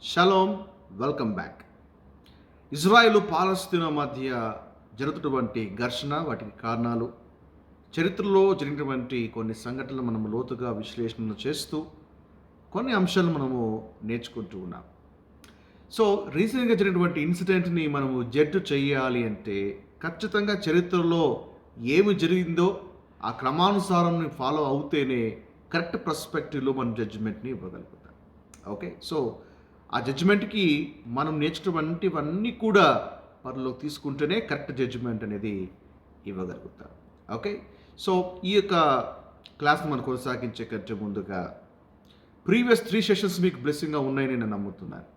Shalom, welcome back. Israel పాలస్తీనా మధ్య జరుగుతున్నటువంటి ఘర్షణ, వాటికి కారణాలు, చరిత్రలో జరిగినటువంటి కొన్ని సంఘటనలు మనము లోతుగా విశ్లేషణ చేస్తూ కొన్ని అంశాలు మనము నేర్చుకుంటూ ఉన్నాం. సో రీసెంట్గా జరిగినటువంటి ఇన్సిడెంట్ని మనము జడ్జ్ చేయాలి అంటే ఖచ్చితంగా చరిత్రలో ఏమి జరిగిందో ఆ క్రమానుసారం ఫాలో అవుతేనే కరెక్ట్ పర్స్పెక్టివ్లో మనం జడ్జిమెంట్ని ఇవ్వగలుగుతాం. ఓకే, సో ఆ జడ్జిమెంట్కి మనం నేర్చుకున్నటువంటివన్నీ కూడా పరిలో తీసుకుంటేనే కరెక్ట్ జడ్జిమెంట్ అనేది ఇవ్వగలుగుతాం. ఓకే, సో ఈ యొక్క క్లాస్ని మనం కొనసాగించే కంటే ముందుగా ప్రీవియస్ 3 సెషన్స్ మీకు బ్లెస్సింగ్గా ఉన్నాయని నేను నమ్ముతున్నాను.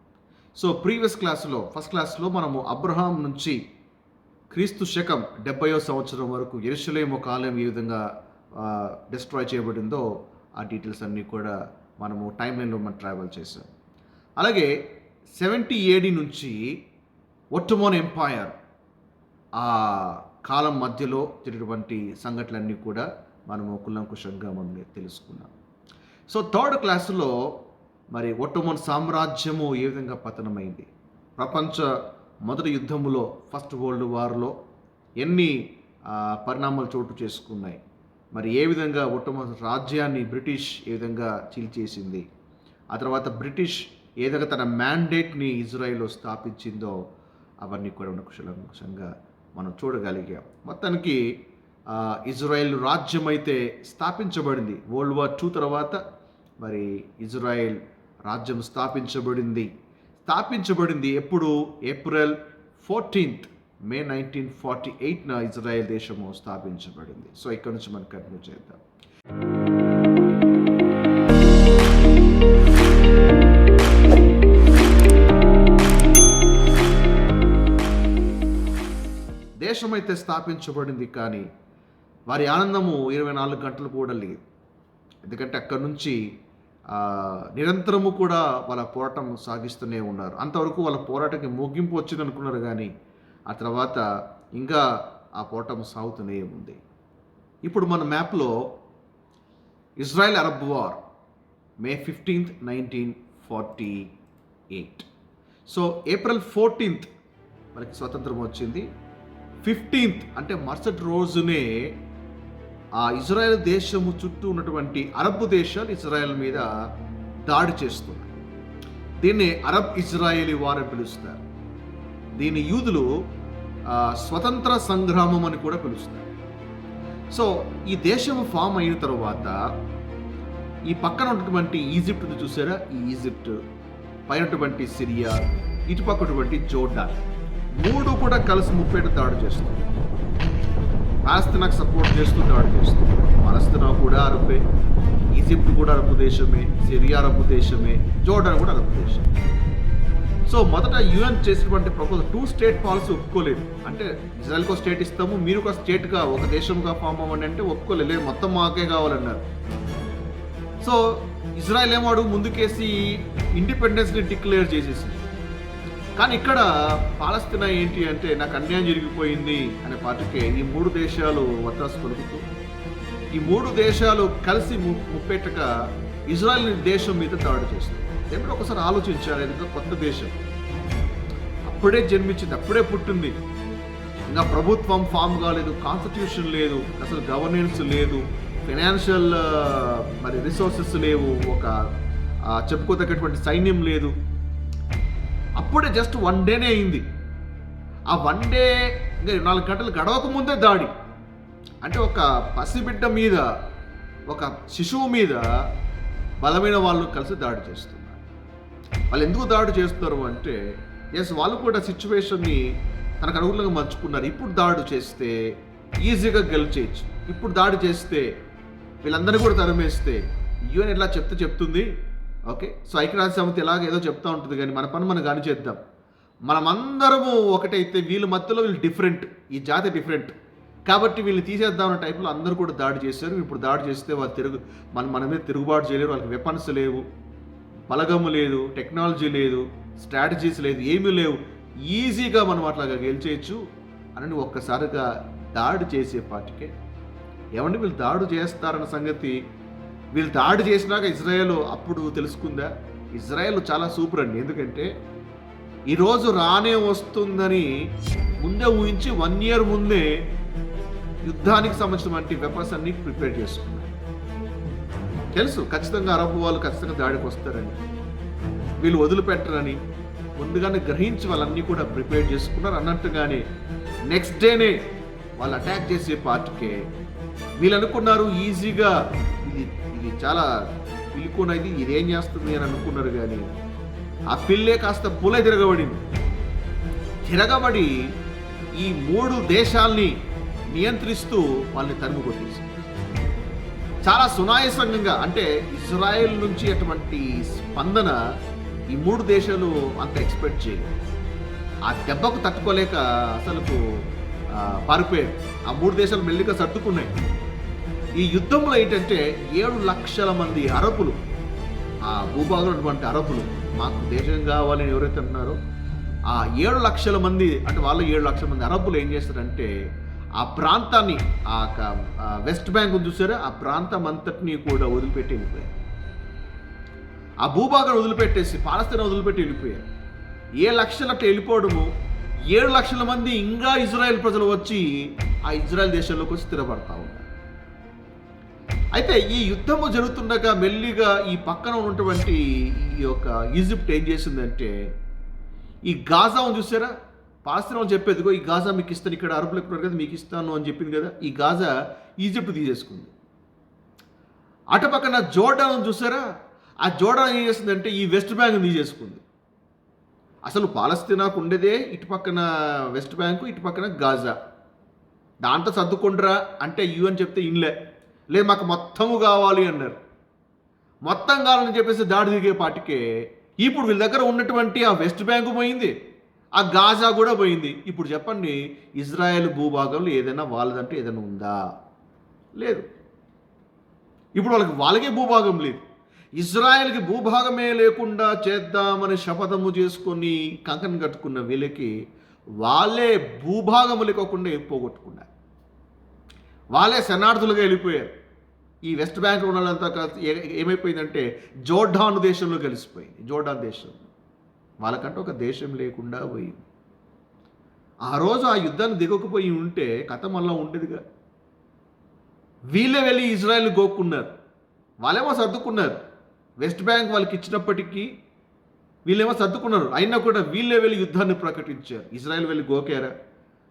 సో ప్రీవియస్ క్లాస్లో ఫస్ట్ క్లాస్లో మనము అబ్రహాం నుంచి క్రీస్తు శకం 70వ సంవత్సరం వరకు యెరూషలేము కాలం ఏ విధంగా డిస్ట్రాయ్ చేయబడిందో ఆ డీటెయిల్స్ అన్నీ కూడా మనము టైం లైన్లో మనం ట్రావెల్ చేసాం. అలాగే 70 AD నుంచి ఒట్టోమన్ ఎంపైర్ ఆ కాలం మధ్యలో జరిగినటువంటి సంఘటనలన్నీ కూడా మనము కులంకుశంగా మనం తెలుసుకున్నాం. సో థర్డ్ క్లాసులో మరి ఒట్టోమన్ సామ్రాజ్యము ఏ విధంగా పతనమైంది, ప్రపంచ మొదటి యుద్ధములో ఫస్ట్ వరల్డ్ వార్లో ఎన్ని పరిణామాలు చోటు చేసుకున్నాయి, మరి ఏ విధంగా ఒట్టోమన్ రాజ్యాన్ని బ్రిటిష్ ఏ విధంగా చీల్చేసింది, ఆ తర్వాత బ్రిటిష్ ఏదైనా తన మ్యాండేట్ని ఇజ్రాయెల్లో స్థాపించిందో అవన్నీ కూడా కుశలంగా మనం చూడగలిగాం. మొత్తానికి ఇజ్రాయెల్ రాజ్యం అయితే స్థాపించబడింది. వరల్డ్ వార్ 2 తర్వాత మరి ఇజ్రాయెల్ రాజ్యం స్థాపించబడింది ఎప్పుడు? ఏప్రిల్ 14th, May 1948 ఇజ్రాయెల్ దేశము స్థాపించబడింది. సో ఇక్కడ నుంచి మనం కంటిన్యూ చేద్దాం. దేశం అయితే స్థాపించబడింది, కానీ వారి ఆనందము 24 గంటలు కూడా లేదు. ఎందుకంటే అక్కడి నుంచి నిరంతరము కూడా వాళ్ళ పోరాటం సాగిస్తూనే ఉన్నారు. అంతవరకు వాళ్ళ పోరాటానికి ముగింపు వచ్చింది అనుకున్నారు, కానీ ఆ తర్వాత ఇంకా ఆ పోరాటం సాగుతూనే ఉంది. ఇప్పుడు మన మ్యాప్లో Israel Arab war May 15th, 1948. So April 14th మనకి స్వతంత్రం వచ్చింది. 15th అంటే మరుసటి రోజునే ఆ ఇజ్రాయెల్ దేశము చుట్టూ ఉన్నటువంటి అరబ్ దేశాలు ఇజ్రాయెల్ మీద దాడి చేస్తున్నాయి. దీన్ని అరబ్ ఇజ్రాయేలీ వార్ అని పిలుస్తారు. దీన్ని యూదులు స్వతంత్ర సంగ్రామం అని కూడా పిలుస్తారు. సో ఈ దేశం ఫామ్ అయిన తర్వాత ఈ పక్కన ఉన్నటువంటి ఈజిప్ట్ని చూసారా? ఈ ఈజిప్ట్ పైనటువంటి సిరియా, ఇటుపక్కటువంటి జోర్డాన్, 3 కూడా కలిసి 30 దాడి చేస్తుంది. పాలస్తీనాకు సపోర్ట్ చేస్తూ దాడి చేస్తుంది. పాలస్తీనా కూడా అరబ్బే, ఈజిప్ట్ కూడా అరబ్ దేశమే, సిరియా అరబ్ దేశమే, జోర్డాన్ కూడా అరబ్ దేశం. సో మొదట యుఎన్ చేసినటువంటి ప్రపోజల్ 2 స్టేట్ పాలసీ ఒప్పుకోలేదు. అంటే ఇజ్రాయెల్కి ఒక స్టేట్ ఇస్తాము, మీరు ఒక స్టేట్గా ఒక దేశంగా ఫామ్ అవ్వండి అంటే ఒప్పుకోలేదు. మొత్తం మాకే కావాలన్నారు. సో ఇజ్రాయెల్ ఏమాడు ముందుకేసి ఇండిపెండెన్స్ని డిక్లేర్ చేసేసింది. కానీ ఇక్కడ పాలస్తీనా ఏంటి అంటే నాకు అన్యాయం జరిగిపోయింది అనే పార్టీకే ఈ 3 దేశాలు వత్తాసు పలుకుతూ ఈ 3 దేశాలు కలిసి ముప్పేటగా ఇజ్రాయెల్ దేశం మీద దాడి చేస్తుంది. ఎప్పుడు ఒకసారి ఆలోచించారు, ఎందుకంటే కొత్త దేశం అప్పుడే జన్మించింది, అప్పుడే పుట్టింది, ఇంకా ప్రభుత్వం ఫామ్ కాలేదు, కాన్స్టిట్యూషన్ లేదు, అసలు గవర్నెన్స్ లేదు, ఫైనాన్షియల్ మరి రిసోర్సెస్ లేవు, ఒక చెప్పుకోదగ్గటువంటి సైన్యం లేదు. అప్పుడే జస్ట్ 1 డేనే అయింది. ఆ 1 డే ఇంకా 24 గంటలు గడవక ముందే దాడి. అంటే ఒక పసిబిడ్డ మీద, ఒక శిశువు మీద బలమైన వాళ్ళు కలిసి దాడి చేస్తున్నారు. వాళ్ళు ఎందుకు దాడి చేస్తున్నారు అంటే వాళ్ళు కూడా సిచ్యువేషన్ని తనకు అనుకూలంగా మర్చుకున్నారు. ఇప్పుడు దాడి చేస్తే ఈజీగా గెలిచేయచ్చు, ఇప్పుడు దాడి చేస్తే వీళ్ళందరినీ కూడా తరిమేస్తే యుఎన్ ఎట్లా చెప్తుంది. ఓకే, సో ఐక్యరాజ్య సమితి ఎలాగ ఏదో చెప్తూ ఉంటుంది, కానీ మన పని మనం కాని చేద్దాం. మనమందరము ఒకటైతే వీళ్ళ మధ్యలో వీళ్ళు డిఫరెంట్, ఈ జాతి డిఫరెంట్ కాబట్టి వీళ్ళని తీసేద్దామన్న టైప్లో అందరూ కూడా దాడి చేశారు. ఇప్పుడు దాడి చేస్తే వాళ్ళు మన మీద తిరుగుబాటు చేయలేరు. వాళ్ళకి వెపన్స్ లేవు, బలగము లేదు, టెక్నాలజీ లేదు, స్ట్రాటజీస్ లేదు, ఏమీ లేవు. ఈజీగా మనం అట్లాగా గెలిచేయచ్చు అని ఒక్కసారిగా దాడి చేసే పార్టీకే ఏమంటే వీళ్ళు దాడి చేస్తారన్న సంగతి వీళ్ళు దాడి చేసినాక ఇజ్రాయెల్ అప్పుడు తెలుసుకుందా? ఇజ్రాయెల్ చాలా సూపర్ అండి. ఎందుకంటే ఈరోజు రానే వస్తుందని ముందే ఊహించి 1 year ముందే యుద్ధానికి సంబంధించినటువంటి వెపన్స్ అన్ని ప్రిపేర్ చేసుకున్నారు. తెలుసు ఖచ్చితంగా అరబ్ వాళ్ళు ఖచ్చితంగా దాడికి వస్తారని, వీళ్ళు వదిలిపెట్టరని ముందుగానే గ్రహించి వాళ్ళన్నీ కూడా ప్రిపేర్ చేసుకున్నారు. అన్నట్టుగానే నెక్స్ట్ డేనే వాళ్ళు అటాక్ చేసే పార్ట్కే వీళ్ళు అనుకున్నారు ఈజీగా ఇది ఇది చాలా పిలుకున్నది, ఇది ఏం చేస్తుంది అని అనుకున్నారు. కానీ ఆ పిల్లే కాస్త పులే తిరగబడి ఈ 3 దేశాల్ని నియంత్రిస్తూ వాళ్ళని తరిమి కొట్టేసి చాలా సునాయాసంగా, అంటే ఇజ్రాయెల్ నుంచి అటువంటి స్పందన ఈ 3 దేశాలు అంత ఎక్స్పెక్ట్ చేయలేదు. ఆ దెబ్బకు తట్టుకోలేక అసలుకు పారిపోయారు. ఆ 3 దేశాలు మెల్లిగా సర్దుకున్నాయి. ఈ యుద్ధంలో ఏంటంటే 7 లక్షల మంది అరబులు, ఆ భూభాగంలో ఉన్నటువంటి అరబులు మాకు దేశం కావాలని ఎవరైతే ఉన్నారో ఆ 7 లక్షల మంది, అంటే వాళ్ళు 7 లక్షల మంది అరబులు ఏం చేస్తారంటే ఆ ప్రాంతాన్ని, ఆ వెస్ట్ బ్యాంక్ చూసారా, ఆ ప్రాంతం అంతటినీ కూడా వదిలిపెట్టి వెళ్ళిపోయారు. ఆ భూభాగం వదిలిపెట్టేసి పాలస్తీనా వదిలిపెట్టి వెళ్ళిపోయారు. 7 లక్షలు అట్లా వెళ్ళిపోవడము, 7 లక్షల మంది ఇంకా ఇజ్రాయెల్ ప్రజలు వచ్చి ఆ ఇజ్రాయెల్ దేశంలోకి వచ్చి స్థిరపడతా ఉన్నారు. అయితే ఈ యుద్ధము జరుగుతుండగా మెల్లిగా ఈ పక్కన ఉన్నటువంటి ఈ యొక్క ఈజిప్ట్ ఏం చేసిందంటే ఈ గాజా చూసారా, పాలస్తీనా చెప్పేది ఈ గాజా మీకు ఇస్తాను, ఇక్కడ అరబులు ఎక్కున్నారు కదా మీకు ఇస్తాను అని చెప్పింది కదా, ఈ గాజా ఈజిప్ట్ తీసేసుకుంది. అటు పక్కన జోర్డాన్ చూసారా, ఆ జోర్డాన్ ఏం చేస్తుందంటే ఈ వెస్ట్ బ్యాంక్ తీసేసుకుంది. అసలు పాలస్తీనాకు ఉండేదే ఇటు పక్కన వెస్ట్ బ్యాంకు, ఇటు పక్కన గాజా. దాంట్లో సర్దుకుండ్రా అంటే యుఎన్ చెప్తే ఇన్లే, లేదు మాకు మొత్తము కావాలి అన్నారు. మొత్తం కావాలని చెప్పేసి దాడి దిగే పాటికే ఇప్పుడు వీళ్ళ దగ్గర ఉన్నటువంటి ఆ వెస్ట్ బ్యాంకు పోయింది, ఆ గాజా కూడా పోయింది. ఇప్పుడు చెప్పండి, ఇజ్రాయెల్ భూభాగంలో ఏదైనా వాళ్ళదంటే ఏదైనా ఉందా? లేదు. ఇప్పుడు వాళ్ళకే భూభాగం లేదు. ఇజ్రాయెల్కి భూభాగమే లేకుండా చేద్దామని శపథము చేసుకొని కంకణం కట్టుకున్న వీళ్ళకి వాళ్ళే భూభాగము లేకోకుండా పోగొట్టుకున్నారు. వాళ్ళే శరణార్థులుగా వెళ్ళిపోయారు. ఈ వెస్ట్ బ్యాంక్ ఉన్న వాళ్ళంతా ఏమైపోయిందంటే జోర్డాన్ దేశంలో కలిసిపోయింది. జోర్డాన్ దేశం వాళ్ళకంటే ఒక దేశం లేకుండా పోయింది. ఆ రోజు ఆ యుద్ధాన్ని దిగకపోయి ఉంటే కథ మళ్ళా ఉండేదిగా. వీళ్ళే వెళ్ళి ఇజ్రాయెల్ గోక్కున్నారు, వాళ్ళేమో సర్దుకున్నారు. వెస్ట్ బ్యాంక్ వాళ్ళకి ఇచ్చినప్పటికీ వీళ్ళేమో సర్దుకున్నారు. అయినా కూడా వీళ్ళే వెళ్ళి యుద్ధాన్ని ప్రకటించారు. ఇజ్రాయెల్ వెళ్ళి గోకారా?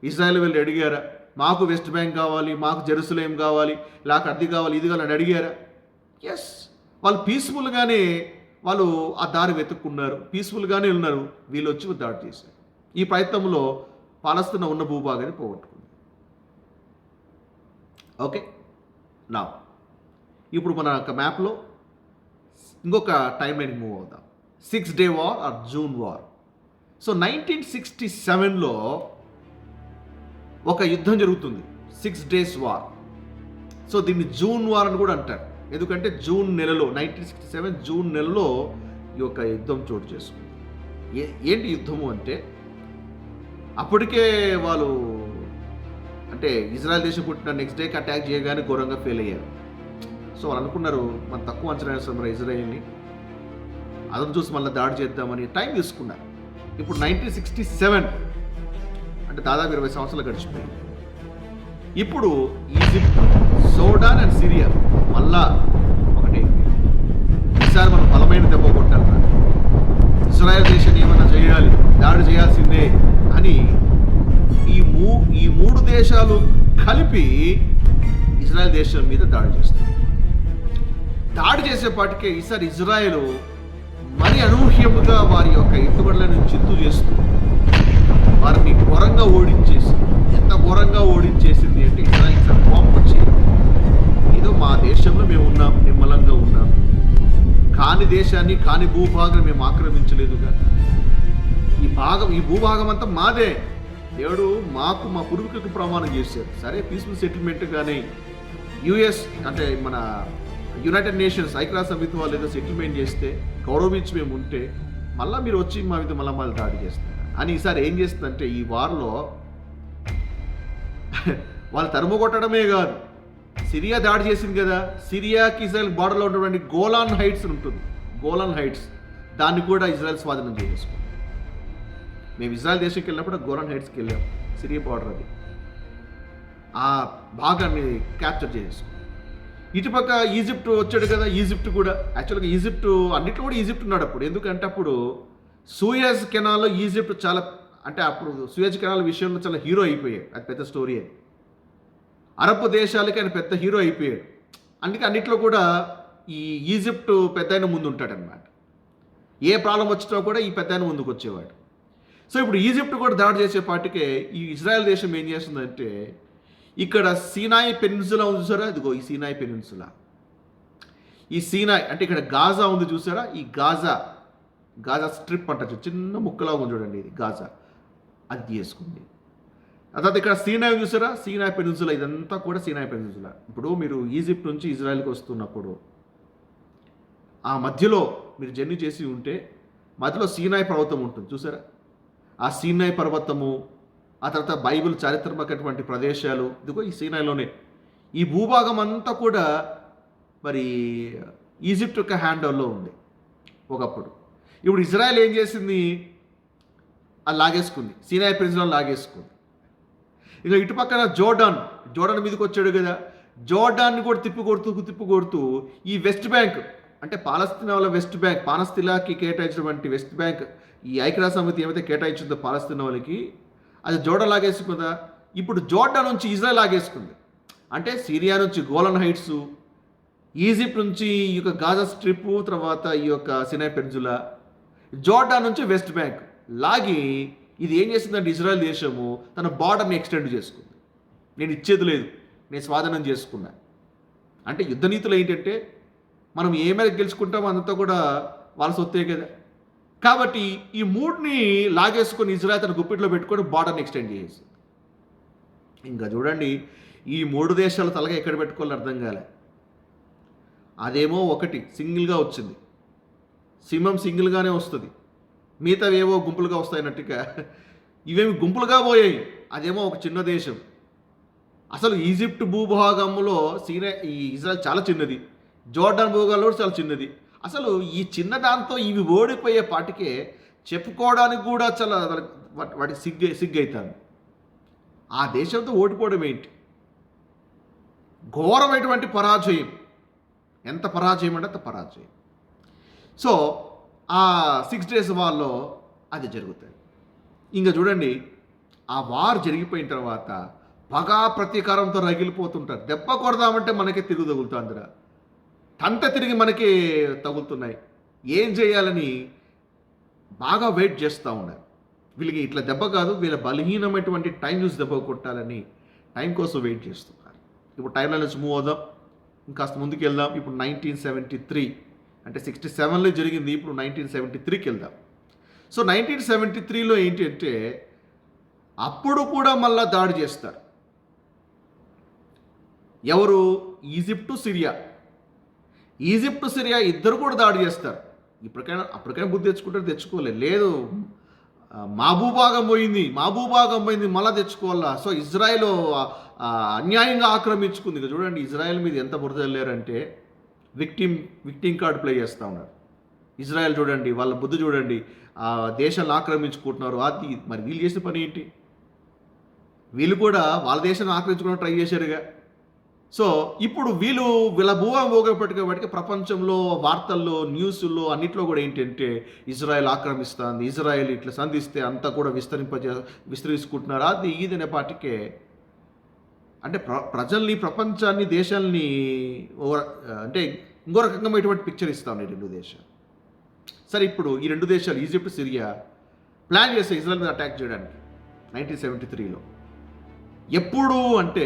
ఇజ్రాయెల్ వెళ్ళి అడిగారా మాకు వెస్ట్ బ్యాంక్ కావాలి, మాకు జెరూసలేం కావాలి, లేక అది కావాలి, ఇది కావాలి అని అడిగారా? ఎస్, వాళ్ళు పీస్ఫుల్గానే వాళ్ళు ఆ దారి వెతుక్కున్నారు, పీస్ఫుల్గానే ఉన్నారు. వీళ్ళు వచ్చి దాడి చేశారు. ఈ ప్రయత్నంలో పాలస్తీనా ఉన్న భూభాగాన్ని పోగొట్టుకుంది. ఓకే, నా ఇప్పుడు మన యొక్క మ్యాప్లో ఇంకొక టైం లైన్ మూవ్ అవుదాం. 6 Day war or June war. So 1967లో ఒక యుద్ధం జరుగుతుంది, 6 Days వార్. సో దీన్ని జూన్ వార్ అని కూడా అంటారు. ఎందుకంటే జూన్ నెలలో 1967 జూన్ నెలలో ఈ యొక్క యుద్ధం చోటు చేసుకుంది. ఏంటి యుద్ధము అంటే అప్పటికే వాళ్ళు అంటే ఇజ్రాయెల్ దేశం పుట్టిన నెక్స్ట్ డేకి అటాక్ చేయగానే ఘోరంగా ఫెయిల్ అయ్యారు. సో వాళ్ళు అనుకున్నారు మనం తక్కువ అంచనా వేస్తాం ఇజ్రాయెల్ని, అదను చూసి మళ్ళీ దాడి చేద్దామని టైం తీసుకున్నారు. ఇప్పుడు 1967 అంటే దాదాపు 20 సంవత్సరాలు గడిచిపోయింది. ఇప్పుడు ఈజిప్ట్, జోర్డాన్ అండ్ సిరియా మళ్ళా ఒకటి, ఈసారి మనం బలమైన దెబ్బ కొట్టాలి, ఇజ్రాయెల్ దేశాన్ని ఏమైనా చేయాలి, దాడి చేయాల్సిందే అని ఈ 3 దేశాలు కలిపి ఇజ్రాయెల్ దేశం మీద దాడి చేస్తారు. దాడి చేసేపాటికే ఈసారి ఇజ్రాయెల్ మరి అనూహ్యముగా వారి యొక్క ఎత్తుగడలను చిత్తు చేస్తూ వారిని ఘోరంగా ఓడించేసి, ఎంత ఘోరంగా ఓడించేసింది అంటే ఇజ్రాయెల్ సార్ కోపం వచ్చేది. ఏదో మా దేశంలో మేము ఉన్నాం, నిమ్మలంగా ఉన్నాం, కాని దేశాన్ని కాని భూభాగం మేము ఆక్రమించలేదుగా, ఈ భూభాగం అంతా మాదే, దేవుడు మాకు మా పూర్వీకులకు ప్రమాణం చేశారు. సరే పీస్ఫుల్ సెటిల్మెంట్ కానీ యుఎస్ అంటే మన యునైటెడ్ నేషన్స్ ఐక్యరాజ్య సమితి వాళ్ళు ఏదో సెటిల్మెంట్ చేస్తే గౌరవించి మేము ఉంటే మళ్ళీ మీరు వచ్చి మా మీద మళ్ళీ దాడి చేస్తారు అని ఈసారి ఏం చేస్తుందంటే ఈ వార్లో వాళ్ళు తరుము కొట్టడమే కాదు, సిరియా దాడి చేసింది కదా, సిరియాకి ఇజ్రాయెల్ బార్డర్లో ఉన్నటువంటి గోలాన్ హైట్స్ ఉంటుంది, గోలాన్ హైట్స్ దాన్ని కూడా ఇజ్రాయెల్ స్వాధీనం చేసేసుకుంది. మేము ఇజ్రాయెల్ దేశంకి వెళ్ళినప్పుడు గోలాన్ హైట్స్కి వెళ్ళాం, సిరియా బార్డర్ అది. ఆ భాగాన్ని క్యాప్చర్ చేసేసుకుంది. ఇటుపక్క ఈజిప్ట్ వచ్చాడు కదా, ఈజిప్ట్ కూడా యాక్చువల్గా ఈజిప్ట్ అన్నిట్లో కూడా ఈజిప్ట్ ఉన్నాడు అప్పుడు. ఎందుకంటే అప్పుడు సూయజ్ కెనాల్లో ఈజిప్ట్ చాలా, అంటే అప్పుడు సూయజ్ కెనాల్ విషయంలో చాలా హీరో అయిపోయాడు. అది పెద్ద స్టోరీ. అది అరబ్ దేశాలకి ఆయన పెద్ద హీరో అయిపోయాడు. అందుకే అన్నిట్లో కూడా ఈ ఈజిప్ట్ పెద్ద ఆయన ముందు ఉంటాడనమాట. ఏ ప్రాబ్లం వచ్చినా కూడా ఈ పెద్ద ఆయన ముందుకు వచ్చేవాడు. సో ఇప్పుడు ఈజిప్ట్ కూడా దాడి చేసేపాటికే ఈ ఇజ్రాయెల్ దేశం ఏం చేస్తుందంటే, ఇక్కడ సీనాయి పెనిన్సులా ఉంది చూసారా, ఇదిగో ఈ సీనాయి పెనిన్సులా, ఈ సీనాయి అంటే ఇక్కడ గాజా ఉంది చూసారా, ఈ గాజా స్ట్రిప్ అంటారు, చిన్న ముక్కలా ఉంది చూడండి, ఇది గాజా, అది తీసుకుంది. ఆ తర్వాత ఇక్కడ సీనాయి చూసారా, సీనాయి పెనిన్సులా, ఇదంతా కూడా సీనాయి పెనిన్సులా. ఇప్పుడు మీరు ఈజిప్ట్ నుంచి ఇజ్రాయెల్కి వస్తున్నప్పుడు ఆ మధ్యలో మీరు జర్నీ చేసి ఉంటే మధ్యలో సీనాయి పర్వతం ఉంటుంది చూసారా, ఆ సీనాయి పర్వతము, ఆ తర్వాత బైబిల్ చారిత్రాత్మకటువంటి ప్రదేశాలు, ఇదిగో ఈ సీనాయిలోనే. ఈ భూభాగం అంతా కూడా మరి ఈజిప్ట్ యొక్క హ్యాండ్ ఓవర్లో ఉంది ఒకప్పుడు. ఇప్పుడు ఇజ్రాయెల్ ఏం చేసింది, అది లాగేసుకుంది, సీనాయి పెనిన్సులా లాగేసుకుంది. ఇక ఇటుపక్కన జోర్డాన్ మీదకి వచ్చాడు కదా, జోర్డాన్ని కూడా తిప్పికొడుతూ ఈ వెస్ట్ బ్యాంక్, అంటే పాలస్తీనా వాళ్ళ వెస్ట్ బ్యాంక్, పాలస్తీనాకి కేటాయించినటువంటి వెస్ట్ బ్యాంక్, ఈ ఐక్యరాజ్య సమితి ఏమైతే కేటాయించిందో పాలస్తీనా వాళ్ళకి, అది జోర్డాన్ లాగేసుకుందా. ఇప్పుడు జోర్డాన్ నుంచి ఇజ్రాయెల్ లాగేసుకుంది. అంటే సిరియా నుంచి గోలాన్ హైట్స్, ఈజిప్ట్ నుంచి ఈ యొక్క గాజా స్ట్రిప్, తర్వాత ఈ యొక్క సినాయి పెనిన్సులా, జోర్డాన్ నుంచి వెస్ట్ బ్యాంక్ లాగి ఇది ఏం చేసిందంటే ఇజ్రాయెల్ దేశము తన బార్డర్ని ఎక్స్టెండ్ చేసుకుంది. నేను ఇచ్చేది లేదు, నేను స్వాధీనం చేసుకున్నా. అంటే యుద్ధ నీతులు ఏంటంటే మనం ఏ మేరకు గెలుచుకుంటామో అంతా కూడా వాళ్ళ సొత్తే కదా. కాబట్టి ఈ మూడుని లాగేసుకొని ఇజ్రాయెల్ తన గుప్పిట్లో పెట్టుకొని బార్డర్ని ఎక్స్టెండ్ చేసేసి, ఇంకా చూడండి ఈ మూడు దేశాల తలగా ఎక్కడ పెట్టుకోవాలని అర్థం కాలే. అదేమో ఒకటి సింగిల్గా వచ్చింది, సింహం సింగిల్గానే వస్తుంది, మిగతావి ఏవో గుంపులుగా వస్తాయన్నట్టుగా ఇవేమి గుంపులుగా పోయాయి. అదేమో ఒక చిన్న దేశం. అసలు ఈజిప్ట్ భూభాగంలో ఈ ఇజ్రాయెల్ చాలా చిన్నది, జోర్డాన్ భూభాగంలో చాలా చిన్నది. అసలు ఈ చిన్న దాంతో ఇవి ఓడిపోయే పాటికే చెప్పుకోవడానికి కూడా చాలా వాటికి సిగ్గైతాను. ఆ దేశంతో ఓడిపోవడం ఏంటి, ఘోరమైనటువంటి పరాజయం. ఎంత పరాజయం అంటే అంత పరాజయం. సో ఆ 6 days వార్లో అది జరుగుతుంది. ఇంకా చూడండి ఆ వార్ జరిగిపోయిన తర్వాత పగా ప్రతీకారంతో రగిలిపోతుంటారు. దెబ్బ కొడదామంటే మనకే తిరుగు తగులుతుందిరా, తంత తిరిగి మనకి తగులుతున్నాయి. ఏం చేయాలని బాగా వెయిట్ చేస్తూ ఉన్నారు. వీళ్ళకి ఇట్లా దెబ్బ కాదు, వీళ్ళ బలహీనమైనటువంటి టైం చూసి దెబ్బ కొట్టాలని టైం కోసం వెయిట్ చేస్తున్నారు. ఇప్పుడు టైం లైన్ నుంచి మూవ్ అవుదాం, ఇంకాస్త ముందుకు వెళ్దాం. ఇప్పుడు 1973 అంటే 67లో జరిగింది, ఇప్పుడు 1973కి వెళ్దాం. సో 1973లో ఏంటి అంటే అప్పుడు కూడా మళ్ళా దాడి చేస్తారు. ఎవరు, ఈజిప్టు సిరియా ఇద్దరు కూడా దాడి చేస్తారు. అప్పటికైనా బుద్ధి తెచ్చుకోలేదు. లేదు మా భూభాగం పోయింది మళ్ళా తెచ్చుకోవాలా. సో ఇజ్రాయెల్ అన్యాయంగా ఆక్రమించుకుంది. ఇక చూడండి ఇజ్రాయెల్ మీద ఎంత బురద వెళ్ళారంటే విక్టిమ్ కార్డ్ ప్లే చేస్తూ ఉన్నారు. ఇజ్రాయెల్ చూడండి, వాళ్ళ బుద్ధి చూడండి, ఆ దేశాలను ఆక్రమించుకుంటున్నారు. అది మరి వీళ్ళు చేసిన పని ఏంటి, వీళ్ళు కూడా వాళ్ళ దేశాన్ని ఆక్రమించుకోవడం ట్రై చేశారుగా. సో ఇప్పుడు వీళ్ళ భూభాగం పోగొట్టుకోబట్టి ప్రపంచంలో వార్తల్లో న్యూస్లో అన్నిట్లో కూడా ఏంటంటే ఇజ్రాయెల్ ఆక్రమిస్తుంది, ఇజ్రాయెల్ ఇట్లా సంధిస్తే అంతా కూడా విస్తరించుకుంటున్నారు. అది ఇది అనే పాటికే అంటే ప్రజల్ని, ప్రపంచాన్ని, దేశాలని అంటే ఇంకో రకంగా పిక్చర్ ఇస్తా ఉన్నాయి రెండు దేశాలు. సరే ఇప్పుడు ఈ రెండు దేశాలు ఈజిప్ట్ సిరియా ప్లాన్ చేస్తాయి ఇజ్రాయెల్ మీద అటాక్ చేయడానికి 1973లో. ఎప్పుడు అంటే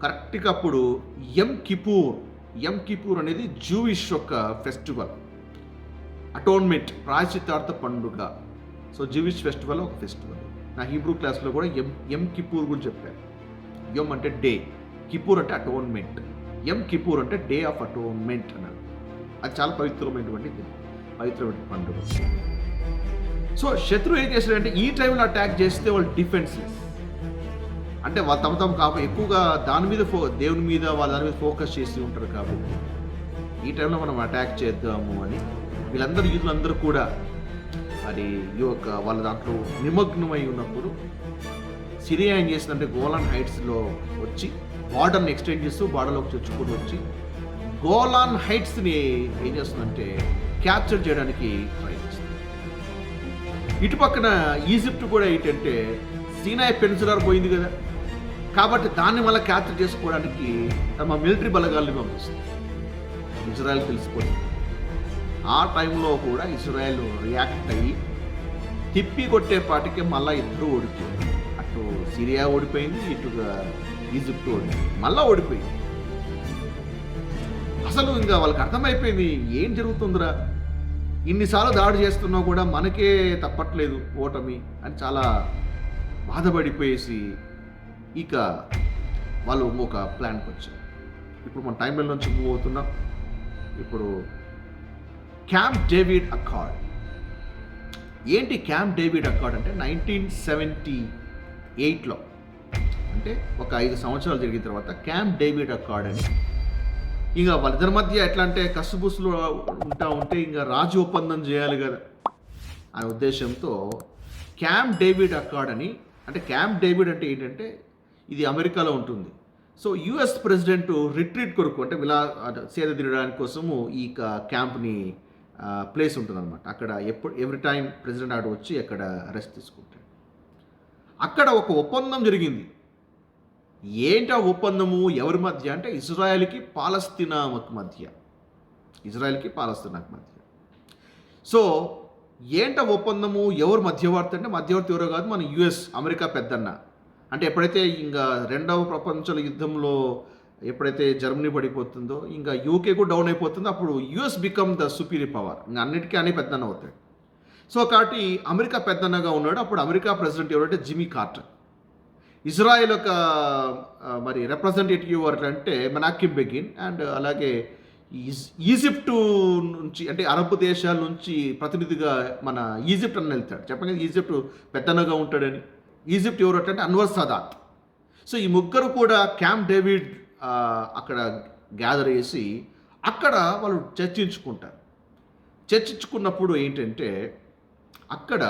కరెక్ట్గా అప్పుడు యం కిపూర్ అనేది జూయిష్ యొక్క ఫెస్టివల్, అటోన్మెంట్ ప్రాయశ్చిత్తార్థ పండుగ. సో జూయిష్ ఫెస్టివల్ ఒక ఫెస్టివల్. నా హీబ్రూ క్లాస్లో కూడా యం కిపూర్ గురించి చెప్పాను. యం అంటే డే, కిపూర్ అంటే అటోన్మెంట్. యం కిపూర్ అంటే డే ఆఫ్ అటోన్మెంట్ అన్నారు. అది చాలా పవిత్రమైన పండుగ. సో శత్రువు ఏం చేశాడంటే ఈ టైంలో అటాక్ చేస్తే వాళ్ళు డిఫెన్స్లెస్, అంటే వాళ్ళు తమ ఎక్కువగా దాని మీద దేవుని మీద వాళ్ళ దాని మీద ఫోకస్ చేసి ఉంటారు. కాబట్టి ఈ టైంలో మనం అటాక్ చేద్దాము అని వీళ్ళందరూ యూదులందరూ కూడా మరి ఈ యొక్క వాళ్ళ దాంట్లో నిమగ్నమై ఉన్నప్పుడు సిరియా ఏం చేసిందంటే గోలాన్ హైట్స్లో వచ్చి బార్డర్ని ఎక్స్టెండ్ చేస్తూ బార్డర్లోకి చొచ్చుకుంటూ వచ్చి గోలాన్ హైట్స్ని ఏం చేస్తుందంటే క్యాప్చర్ చేయడానికి ట్రై చేస్తుంది. ఇటు పక్కన ఈజిప్ట్ కూడా ఏంటంటే సీనాయ్ పెన్సిలర్ పోయింది కదా, కాబట్టి దాన్ని మళ్ళీ క్యాప్చర్ చేసుకోవడానికి తమ మిలిటరీ బలగాల్ని పంపిస్తుంది. ఇజ్రాయెల్ తెలిసిపోయింది. ఆ టైంలో కూడా ఇజ్రాయెల్ రియాక్ట్ అయ్యి తిప్పి కొట్టేపాటికి మళ్ళీ ఇద్దరు ఓడిపోయింది. అటు సిరియా ఓడిపోయింది, ఇటుగా ఈజిప్ట్ ఓడిపోయింది, మళ్ళీ ఓడిపోయింది. అసలు ఇంకా వాళ్ళకి అర్థమైపోయింది ఏం జరుగుతుందిరా, ఇన్నిసార్లు దాడి చేస్తున్నా కూడా మనకే తప్పట్లేదు ఓటమి అని చాలా బాధపడిపోయేసి ఇక వాళ్ళు ఒక ప్లాన్కి వచ్చారు. ఇప్పుడు మన టైం నుంచి మూవ్ అవుతున్నాం. ఇప్పుడు క్యాంప్ డేవిడ్ అకార్డ్. ఏంటి క్యాంప్ డేవిడ్ అకార్డ్ అంటే 1978లో అంటే ఒక 5 సంవత్సరాలు జరిగిన తర్వాత క్యాంప్ డేవిడ్ అకార్డ్ అని ఇంకా వాళ్ళిద్దరి మధ్య ఎట్లా అంటే కసుబుసులు ఉంటే ఇంకా రాజు ఒప్పందం చేయాలి కదా అనే ఉద్దేశంతో క్యాంప్ డేవిడ్ అకార్డ్ అని, అంటే క్యాంప్ డేవిడ్ అంటే ఏంటంటే ఇది అమెరికాలో ఉంటుంది. సో యుఎస్ ప్రెసిడెంట్ రిట్రీట్ కొరకు అంటే సేద తీరడానికి కోసము ఈ క్యాంప్ని ప్లేస్ ఉంటుందన్నమాట. అక్కడ ఎవ్రీ టైం ప్రెసిడెంట్ ఆడ వచ్చి అక్కడ రెస్ట్ తీసుకుంటాడు. అక్కడ ఒక ఒప్పందం జరిగింది. ఏంటి ఆ ఒప్పందము ఎవరి మధ్య అంటే ఇజ్రాయెల్కి పాలస్తీనాకు మధ్య. సో ఏంట ఒప్పందము, ఎవరు మధ్యవర్తి అంటే మధ్యవర్తి ఎవరో కాదు, మన యుఎస్ అమెరికా పెద్దన్న. అంటే ఎప్పుడైతే ఇంకా 2వ ప్రపంచ యుద్ధంలో ఎప్పుడైతే జర్మనీ పడిపోతుందో ఇంకా యూకే కూడా డౌన్ అయిపోతుందో అప్పుడు US become the superior power, ఇంకా అన్నిటికీ అనే పెద్దన్న అవుతాడు. సో కాబట్టి అమెరికా పెద్దన్నగా ఉన్నాడు. అప్పుడు అమెరికా ప్రెసిడెంట్ ఎవరంటే జిమ్మీ కార్టర్. ఇజ్రాయెల్ యొక్క మరి రిప్రజెంటేటివ్ ఎవరు అంటే మెనాకిమ్ బెగిన్. అండ్ అలాగే ఈజిప్టు నుంచి అంటే అరబ్ దేశాల నుంచి ప్రతినిధిగా మన ఈజిప్ట్ అని వెళ్తాడు. చెప్పండి ఈజిప్ట్ పెద్దన్నగా ఉంటాడని. ఈజిప్ట్ ఎవరు అంటే అన్వర్ సదాత్. సో ఈ ముగ్గురు కూడా క్యాంప్ డేవిడ్ అక్కడ గ్యాదర్ చేసి అక్కడ వాళ్ళు చర్చించుకున్నప్పుడు ఏంటంటే అక్కడ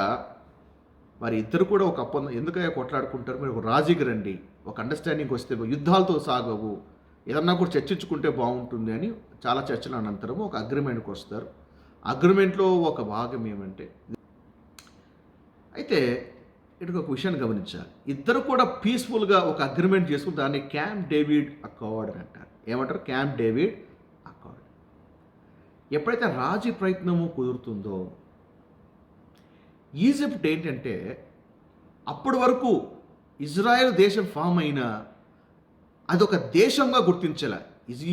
మరి ఇద్దరు కూడా ఒక ఒప్పందం, ఎందుకయ్యా కొట్లాడుకుంటారు, మీరు ఒక రాజీకి రండి, ఒక అండర్స్టాండింగ్ వస్తే యుద్ధాలతో సాగవు, ఏదన్నా కూడా చర్చించుకుంటే బాగుంటుంది అని చాలా చర్చల అనంతరం ఒక అగ్రిమెంట్కి వస్తారు. అగ్రిమెంట్లో ఒక భాగం ఏమంటే అయితే ఇటు ఒక విషయాన్ని గమనించాలి. ఇద్దరు కూడా పీస్ఫుల్గా ఒక అగ్రిమెంట్ చేసుకుని దాన్ని క్యాంప్ డేవిడ్ అకార్డ్ అని అంటారు. ఏమంటారు? Camp David accord. ఎప్పుడైతే రాజీ ప్రయత్నము కుదురుతుందో ఈజిప్ట్ ఏంటంటే అప్పటి వరకు ఇజ్రాయెల్ దేశం ఫామ్ అయినా అదొక దేశంగా గుర్తించలే.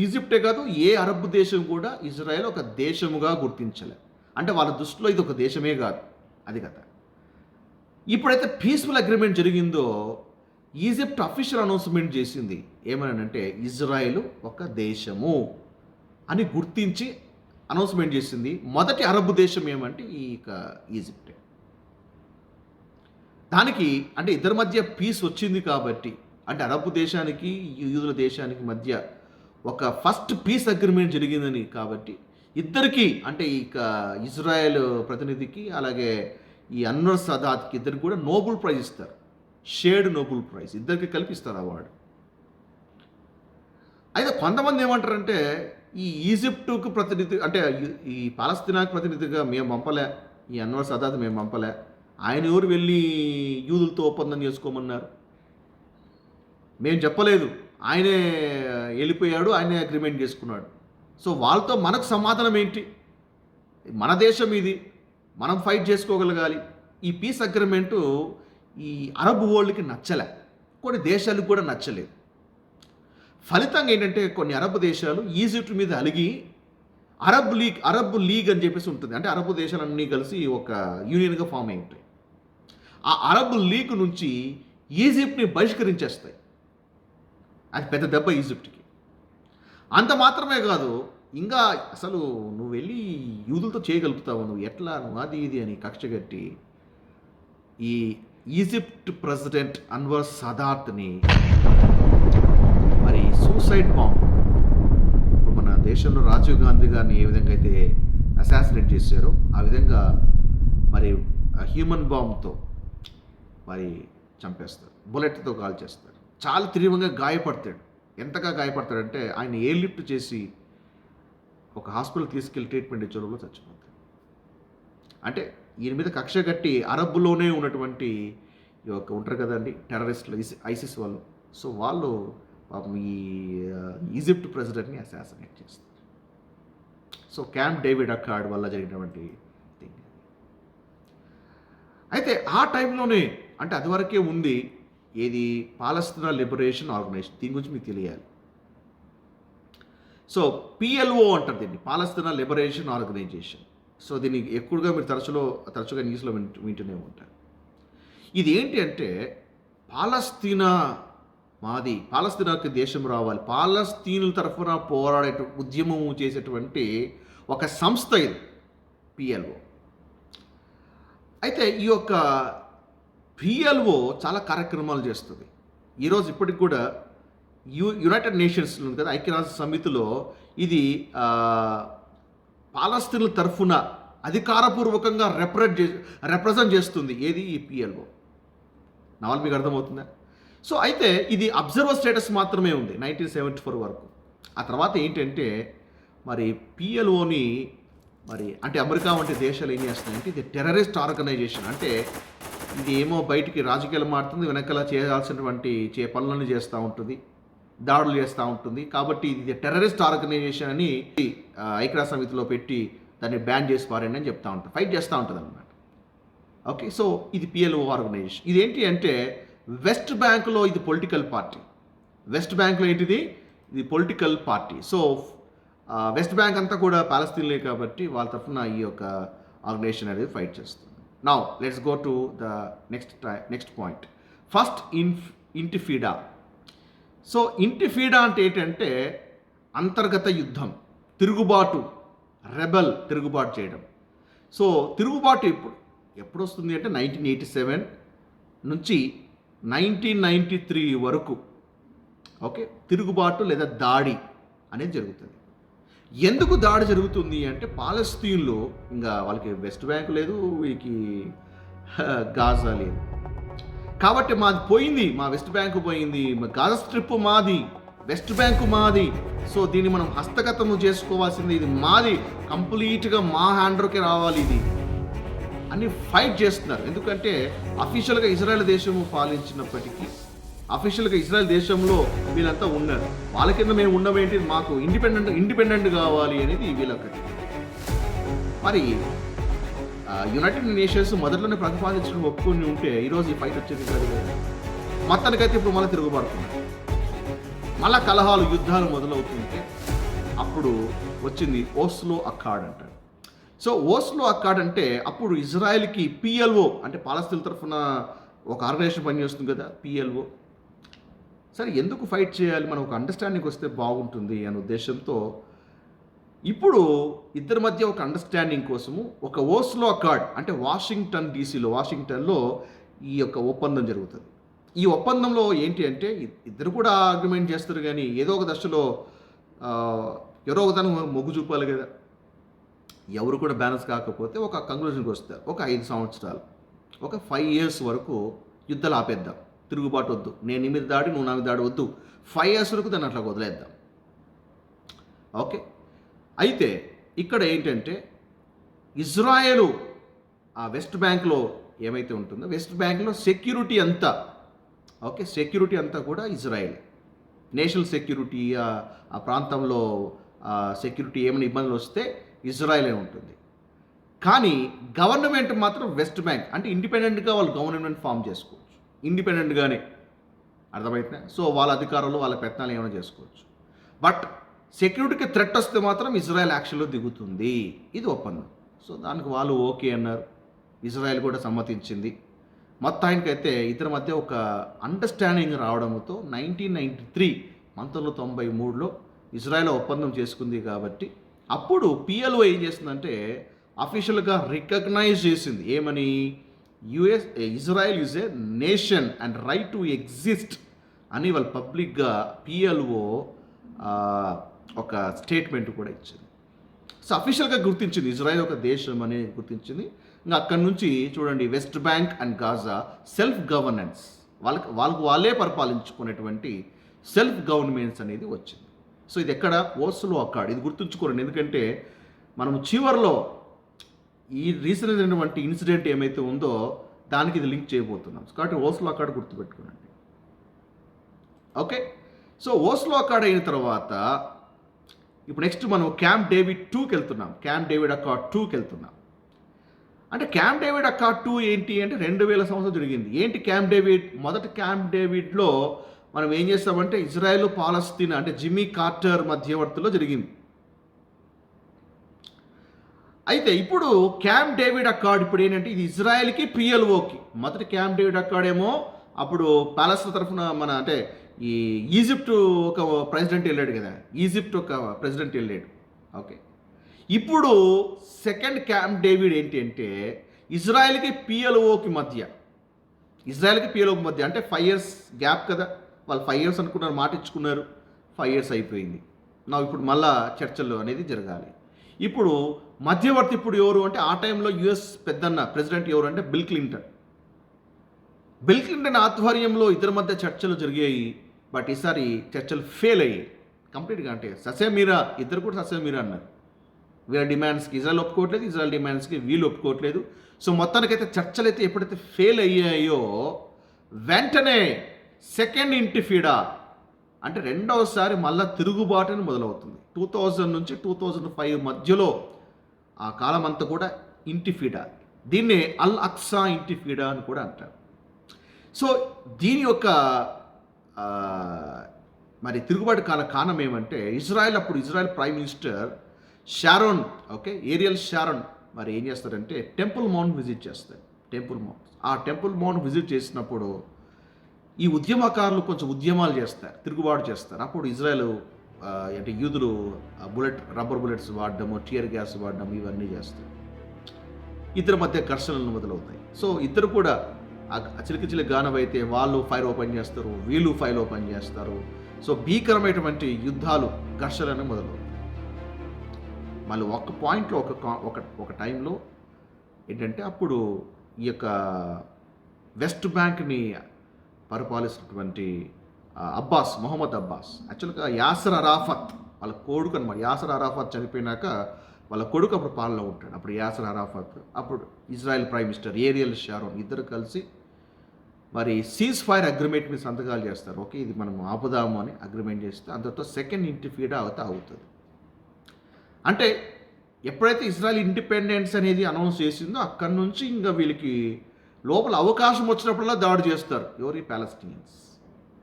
ఈజిప్టే కాదు ఏ అరబ్ దేశం కూడా ఇజ్రాయెల్ ఒక దేశముగా గుర్తించలే. అంటే వాళ్ళ దృష్టిలో ఇది ఒక దేశమే కాదు, అది కదా. ఇప్పుడైతే పీస్ఫుల్ అగ్రిమెంట్ జరిగిందో ఈజిప్ట్ అఫీషియల్ అనౌన్స్మెంట్ చేసింది ఏమనంటే ఇజ్రాయెల్ ఒక దేశము అని గుర్తించి అనౌన్స్మెంట్ చేసింది. మొదటి అరబ్ దేశం ఏమంటే ఈజిప్టే. దానికి అంటే ఇద్దరి మధ్య పీస్ వచ్చింది కాబట్టి, అంటే అరబ్ దేశానికి యూదుల దేశానికి మధ్య ఒక ఫస్ట్ పీస్ అగ్రిమెంట్ జరిగిందని కాబట్టి ఇద్దరికి అంటే ఇజ్రాయెల్ ప్రతినిధికి అలాగే ఈ అన్వర్ సదాత్కి ఇద్దరికి కూడా నోబెల్ ప్రైజ్ ఇస్తారు. షేర్డ్ నోబెల్ ప్రైజ్ ఇద్దరికి కల్పిస్తారు అవార్డు. అయితే కొంతమంది ఏమంటారంటే ఈ ఈజిప్టుకు ప్రతినిధి అంటే ఈ పాలస్తీనాకు ప్రతినిధిగా మేము పంపలే, ఈ అన్వర్ సదాత్ మేము పంపలే, ఆయన ఎవరు వెళ్ళి యూదులతో ఒప్పందం చేసుకోమన్నారు, మేము చెప్పలేదు, ఆయనే వెళ్ళిపోయాడు, ఆయనే అగ్రిమెంట్ చేసుకున్నాడు. సో వాళ్ళతో మనకు సమాధానం ఏంటి? మన దేశం ఇది, మనం ఫైట్ చేసుకోగలగాలి. ఈ పీస్ అగ్రిమెంటు ఈ అరబ్ వరల్డ్కి నచ్చలే, కొన్ని దేశాలకు కూడా నచ్చలేదు. ఫలితంగా ఏంటంటే కొన్ని అరబ్ దేశాలు ఈజిప్ట్ మీద అలిగి అరబ్ లీగ్ అని చెప్పేసి ఉంటుంది. అంటే అరబ్ దేశాలన్నీ కలిసి ఒక యూనియన్గా ఫామ్ అయి ఉంటాయి. ఆ అరబ్ లీగ్ నుంచి ఈజిప్ట్ని బహిష్కరించేస్తాయి. అది పెద్ద దెబ్బ ఈజిప్ట్కి. అంత మాత్రమే కాదు, ఇంకా అసలు నువ్వు వెళ్ళి యూదులతో చేయగలుగుతావు, నువ్వు ఎట్లా, నువ్వు అది ఇది అని కక్ష కట్టి ఈ ఈజిప్ట్ ప్రెసిడెంట్ అన్వర్ సదాత్ని మరి సూసైడ్ బాంబ్, ఇప్పుడు మన దేశంలో రాజీవ్ గాంధీ గారిని ఏ విధంగా అయితే అసాసినేట్ చేశారో ఆ విధంగా మరి హ్యూమన్ బాంబ్తో మరి చంపేస్తారు, బుల్లెట్తో కాల్ చేస్తారు. చాలా తీవ్రంగా గాయపడతాడు. ఎంతగా గాయపడతాడంటే ఆయన ఎయిర్ లిఫ్ట్ చేసి ఒక హాస్పిటల్ తీసుకెళ్లి ట్రీట్మెంట్ ఇచ్చడంలో చచ్చిపోతాడు. అంటే ఈయన మీద కక్ష కట్టి అరబ్బులోనే ఉన్నటువంటి ఈ యొక్క ఉంటారు కదండి టెర్రరిస్టులు, ఐసిస్ వాళ్ళు. సో వాళ్ళు పాపం ఈ ఈజిప్ట్ ప్రెసిడెంట్ని అసాసినేట్ చేస్తారు. సో క్యాంప్ డేవిడ్ అఖాడ్ వల్ల జరిగినటువంటి థింగ్. అయితే ఆ టైంలోనే అంటే అది వరకే ఉంది ఏది పాలస్తీనా లిబరేషన్ ఆర్గనైజేషన్. దీని గురించి మీకు తెలియాలి. సో పిఎల్ఓ అంటారు దీన్ని, పాలస్తీనా లిబరేషన్ ఆర్గనైజేషన్. సో దీన్ని ఎక్కువగా మీరు తరచుగా న్యూస్లో వింటూనే ఉంటారు. ఇది ఏంటి అంటే పాలస్తీనా మాది, పాలస్తీనాకి దేశం రావాలి, పాలస్తీనుల తరఫున పోరాడే ఉద్యమం చేసేటువంటి ఒక సంస్థ ఇది పిఎల్ఓ. అయితే ఈ యొక్క పిఎల్ఓ చాలా కార్యక్రమాలు చేస్తుంది. ఈరోజు ఇప్పటికి కూడా యునైటెడ్ నేషన్స్ ఉంది కదా, ఐక్యరాజ్య సమితిలో ఇది పాలస్తీనుల తరఫున అధికారపూర్వకంగా రిప్రజెంట్ చేస్తుంది. ఏది ఈ పిఎల్ఓ. నా వాళ్ళు మీకు అర్థమవుతుందా? సో అయితే ఇది అబ్జర్వర్ స్టేటస్ మాత్రమే ఉంది 1974 వరకు. ఆ తర్వాత ఏంటంటే మరి పిఎల్ఓని మరి అంటే అమెరికా వంటి దేశాలు ఏం చేస్తున్నాయంటే ఇది టెర్రరిస్ట్ ఆర్గనైజేషన్. అంటే ఇది ఏమో బయటికి రాజకీయాలు మారుతుంది, వెనకాల చేయాల్సినటువంటి పనులను చేస్తూ ఉంటుంది, దాడులు చేస్తూ ఉంటుంది. కాబట్టి ఇది టెర్రరిస్ట్ ఆర్గనైజేషన్ అని ఐక్యరాజ్య సమితిలో పెట్టి దాన్ని బ్యాన్ చేసి పారండి అని చెప్తా ఉంటారు, ఫైట్ చేస్తూ ఉంటుంది అనమాట. ఓకే, సో ఇది పిఎల్ఓ ఆర్గనైజేషన్. ఇదేంటి అంటే వెస్ట్ బ్యాంక్లో ఇది పొలిటికల్ పార్టీ. వెస్ట్ బ్యాంక్లో ఏంటిది? ఇది political party. So west bank అంతా కూడా పాలస్తీన్లే కాబట్టి వాళ్ళ తరఫున ఈ యొక్క ఆర్గనైజేషన్ అనేది ఫైట్ చేస్తుంది. Now let's go to the next point. First intifada. So intifada అంటే ఏంటంటే అంతర్గత యుద్ధం, తిరుగుబాటు, రెబల్ తిరుగుబాటు చేయడం. సో తిరుగుబాటు ఎప్పుడు వస్తుంది అంటే 1987 నుంచి 1993 వరకు ఓకే తిరుగుబాటు లేదా దాడి అనేది జరుగుతుంది. ఎందుకు దాడి జరుగుతుంది అంటే పాలస్తీన్లో ఇంకా వాళ్ళకి వెస్ట్ బ్యాంక్ లేదు, వీరికి గాజా లేదు, కాబట్టి మాది పోయింది, మా వెస్ట్ బ్యాంక్ పోయింది, గాజా స్ట్రిప్ మాది, వెస్ట్ బ్యాంకు మాది. సో దీన్ని మనం హస్తగతము చేసుకోవాల్సింది, ఇది మాది, కంప్లీట్గా మా హ్యాండర్కే రావాలి ఇది అని ఫైట్ చేస్తున్నారు. ఎందుకంటే అఫీషియల్గా ఇజ్రాయెల్ దేశము పాలించినప్పటికీ అఫీషియల్గా ఇజ్రాయెల్ దేశంలో వీళ్ళంతా ఉన్నారు. వాళ్ళ కింద మేము ఉండమేంటి, మాకు ఇండిపెండెంట్ కావాలి అనేది వీళ్ళొకటి. మరి యునైటెడ్ నేషన్స్ మొదట్లోనే ప్రతిపాదించడం ఒప్పుకొని ఉంటే ఈరోజు ఈ ఫైట్ వచ్చేది కాదు కదా. మొత్తానికైతే ఇప్పుడు మళ్ళీ తిరుగుబడుతున్నారు, మళ్ళా కలహాలు, యుద్ధాలు మొదలవుతుంటే అప్పుడు వచ్చింది ఓస్లో అకార్డ్ అంటారు. సో ఓస్లో అకార్డ్ అంటే అప్పుడు ఇజ్రాయెల్కి పిఎల్ఓ అంటే పాలస్తీన్ తరఫున ఒక ఆర్గనైజేషన్ పనిచేస్తుంది కదా పిఎల్ఓ. సరే ఎందుకు ఫైట్ చేయాలి, మనం ఒక అండర్స్టాండింగ్ వస్తే బాగుంటుంది అనే ఉద్దేశంతో ఇప్పుడు ఇద్దరి మధ్య ఒక అండర్స్టాండింగ్ కోసము ఒక ఓస్లో అకార్డ్ అంటే వాషింగ్టన్లో ఈ యొక్క ఒప్పందం జరుగుతుంది. ఈ ఒప్పందంలో ఏంటి అంటే ఇద్దరు కూడా ఆర్గ్యుమెంట్ చేస్తారు, కానీ ఏదో ఒక దశలో ఎవరో ఒకదాని మొగ్గు చూపాలి కదా. ఎవరు కూడా బ్యాలెన్స్ కాకపోతే ఒక కంక్లూజన్కి వస్తారు. ఒక 5 సంవత్సరాలు, ఒక 5 years వరకు యుద్ధాలు ఆపేద్దాం, తిరుగుబాటు వద్దు, నేను నీ మీద దాడి, నువ్వు నా మీద దాడి వద్దు, 5 years వరకు దాన్ని అట్లా వదిలేద్దాం. ఓకే, అయితే ఇక్కడ ఏంటంటే ఇజ్రాయెలు ఆ వెస్ట్ బ్యాంక్లో ఏమైతే ఉంటుందో వెస్ట్ బ్యాంక్లో సెక్యూరిటీ అంతా సెక్యూరిటీ అంతా కూడా ఇజ్రాయెల్, నేషనల్ సెక్యూరిటీ, ఆ ప్రాంతంలో సెక్యూరిటీ ఏమైనా ఇబ్బందులు వస్తే ఇజ్రాయెలే ఉంటుంది. కానీ గవర్నమెంట్ మాత్రం వెస్ట్ బ్యాంక్ అంటే ఇండిపెండెంట్గా వాళ్ళు గవర్నమెంట్ ఫామ్ చేసుకోవచ్చు, ఇండిపెండెంట్గానే, అర్థమవుతుందా? సో వాళ్ళ అధికారులు వాళ్ళ పెత్తనాలు ఏమైనా చేసుకోవచ్చు. బట్ సెక్యూరిటీకి థ్రెట్ వస్తే మాత్రం ఇజ్రాయెల్ యాక్షన్లో దిగుతుంది. ఇది ఒప్పందం. సో దానికి వాళ్ళు ఓకే అన్నారు, ఇజ్రాయెల్ కూడా సమ్మతించింది. మొత్తానికైతే ఇద్దరి మధ్య ఒక అండర్స్టాండింగ్ రావడంతో 1993లో ఇజ్రాయెల్ ఒప్పందం చేసుకుంది. కాబట్టి అప్పుడు పిఎల్ఓ ఏం చేసిందంటే అఫీషియల్గా రికగ్నైజ్ చేసింది ఏమని, Israel is a nation and right to exist అని వాళ్ళు పబ్లిక్గా పిఎల్ఓ ఒక స్టేట్మెంట్ కూడా ఇచ్చింది. సో అఫీషియల్గా గుర్తించింది, ఇజ్రాయెల్ ఒక దేశం అని గుర్తించింది. ఇంకా అక్కడి నుంచి చూడండి, west bank and Gaza self governance, వాళ్ళకు వాళ్ళే పరిపాలించుకునేటువంటి సెల్ఫ్ గవర్నమెంట్స్ అనేది వచ్చింది. సో ఇది ఎక్కడ? ఓస్లో అకార్డ్. ఇది గుర్తుంచుకోరండి, ఎందుకంటే మనం చివరిలో ఈ రీసెంట్ అయినటువంటి ఇన్సిడెంట్ ఏమైతే ఉందో దానికి ఇది లింక్ చేయబోతున్నాం. కాబట్టి ఓస్లో అకార్డ్ గుర్తుపెట్టుకోనండి. ఓకే, సో ఓస్లో అకార్డ్ అయిన తర్వాత ఇప్పుడు నెక్స్ట్ మనం క్యాంప్ డేవిడ్ 2కి వెళ్తున్నాం. క్యాంప్ డేవిడ్ అకార్డ్ 2కి వెళ్తున్నాం. అంటే క్యాంప్ డేవిడ్ అకార్డ్ 2 ఏంటి అంటే 2000 సంవత్సరం జరిగింది. ఏంటి క్యాంప్ డేవిడ్? మొదటి క్యాంప్ డేవిడ్లో మనం ఏం చేస్తామంటే ఇజ్రాయెల్ పాలస్తీనా అంటే జిమ్మీ కార్టర్ మధ్యవర్తిలో జరిగింది. అయితే ఇప్పుడు క్యాంప్ డేవిడ్ అకార్డ్ ఇప్పుడు ఏంటంటే ఇది ఇజ్రాయెల్కి పిఎల్ఓకి. మొదటి క్యాంప్ డేవిడ్ అకార్డ్ ఏమో అప్పుడు పాలస్తీనా తరఫున మన అంటే ఈ ఈజిప్ట్ ఒక ప్రెసిడెంట్ వెళ్ళాడు కదా, ఈజిప్ట్ ఒక ప్రెసిడెంట్ వెళ్ళాడు. ఓకే, ఇప్పుడు సెకండ్ క్యాంప్ డేవిడ్ ఏంటి అంటే ఇజ్రాయెల్కి పిఎల్ఓకి మధ్య, ఇజ్రాయెల్కి పిఎల్ఓకి మధ్య అంటే 5 years గ్యాప్ కదా. వాళ్ళు 5 years అనుకున్నారు, మాట ఇచ్చుకున్నారు, 5 years అయిపోయింది. నా ఇప్పుడు మళ్ళా చర్చలు అనేది జరగాలి. ఇప్పుడు మధ్యవర్తి ఇప్పుడు ఎవరు అంటే ఆ టైంలో యుఎస్ పెద్దన్న ప్రెసిడెంట్ ఎవరు అంటే బిల్ క్లింటన్. బిల్ క్లింటన్ ఆధ్వర్యంలో ఇద్దరి మధ్య చర్చలు జరిగాయి. బట్ ఈసారి చర్చలు ఫెయిల్ అయ్యాయి కంప్లీట్గా. అంటే ససేమీరా, ఇద్దరు కూడా ససేమీరా అన్నారు. వీళ్ళ డిమాండ్స్కి ఇజ్రాయెల్ ఒప్పుకోవట్లేదు, ఇజ్రాయెల్ డిమాండ్స్కి వీళ్ళు ఒప్పుకోవట్లేదు. సో మొత్తానికైతే చర్చలు అయితే ఎప్పుడైతే ఫెయిల్ అయ్యాయో వెంటనే సెకండ్ ఇంటిఫీడా అంటే రెండవసారి మళ్ళా తిరుగుబాటుని మొదలవుతుంది. 2000 నుంచి 2005 మధ్యలో ఆ కాలం అంతా కూడా ఇంటిఫీడా, దీన్నే అల్ అక్సా ఇంటిఫీడా అని కూడా అంటారు. సో దీని యొక్క మరి తిరుగుబాటు కారణం ఏమంటే Israel prime minister Sharon, okay, Ariel Sharon మరి ఏం చేస్తారంటే టెంపుల్ మౌంట్ విజిట్ చేస్తారు. ఆ టెంపుల్ మౌంట్ విజిట్ చేసినప్పుడు ఈ ఉద్యమకారులు కొంచెం ఉద్యమాలు చేస్తారు, తిరుగుబాటు చేస్తారు. అప్పుడు ఇజ్రాయెల్ అంటే యూదులు రబ్బర్ బుల్లెట్స్ వాడడము, టియర్ గ్యాస్ వాడడం ఇవన్నీ చేస్తారు. ఇద్దరి మధ్య ఘర్షణలు మొదలవుతాయి. సో ఇద్దరు కూడా చిలికి గానవైతే వాళ్ళు ఫైర్ ఓపెన్ చేస్తారు, వీళ్ళు ఫైర్ ఓపెన్ చేస్తారు. సో భీకరమైనటువంటి యుద్ధాలు, ఘర్షణలు మొదలవుతాయి. మళ్ళీ ఒక పాయింట్లో ఒక టైంలో ఏంటంటే అప్పుడు ఈ యొక్క వెస్ట్ బ్యాంక్ని పరిపాలిస్తున్నటువంటి మొహమ్మద్ అబ్బాస్, యాక్చువల్గా యాసర్ అరాఫత్ వాళ్ళ కొడుకు అనమాట. యాసర్ అరాఫత్ చనిపోయినాక వాళ్ళ కొడుకు అప్పుడు పాలనలో ఉంటాడు. అప్పుడు యాసర్ అరాఫత్, అప్పుడు Israel prime minister Ariel Sharon ఇద్దరు కలిసి మరి సీజ్ ఫైర్ అగ్రిమెంట్ మీద సంతకాలు చేస్తారు. ఓకే, ఇది మనం ఆపుదాము అని అగ్రిమెంట్ చేస్తే అంతతో సెకండ్ ఇంటిఫీడా అవుతుంది. అంటే ఎప్పుడైతే ఇజ్రాయెల్ ఇండిపెండెన్స్ అనేది అనౌన్స్ చేసిందో అక్కడి నుంచి ఇంకా వీళ్ళకి లోపల అవకాశం వచ్చినప్పుడల్లా దాడి చేస్తారు. ఎవరి పాలస్తీనియన్స్.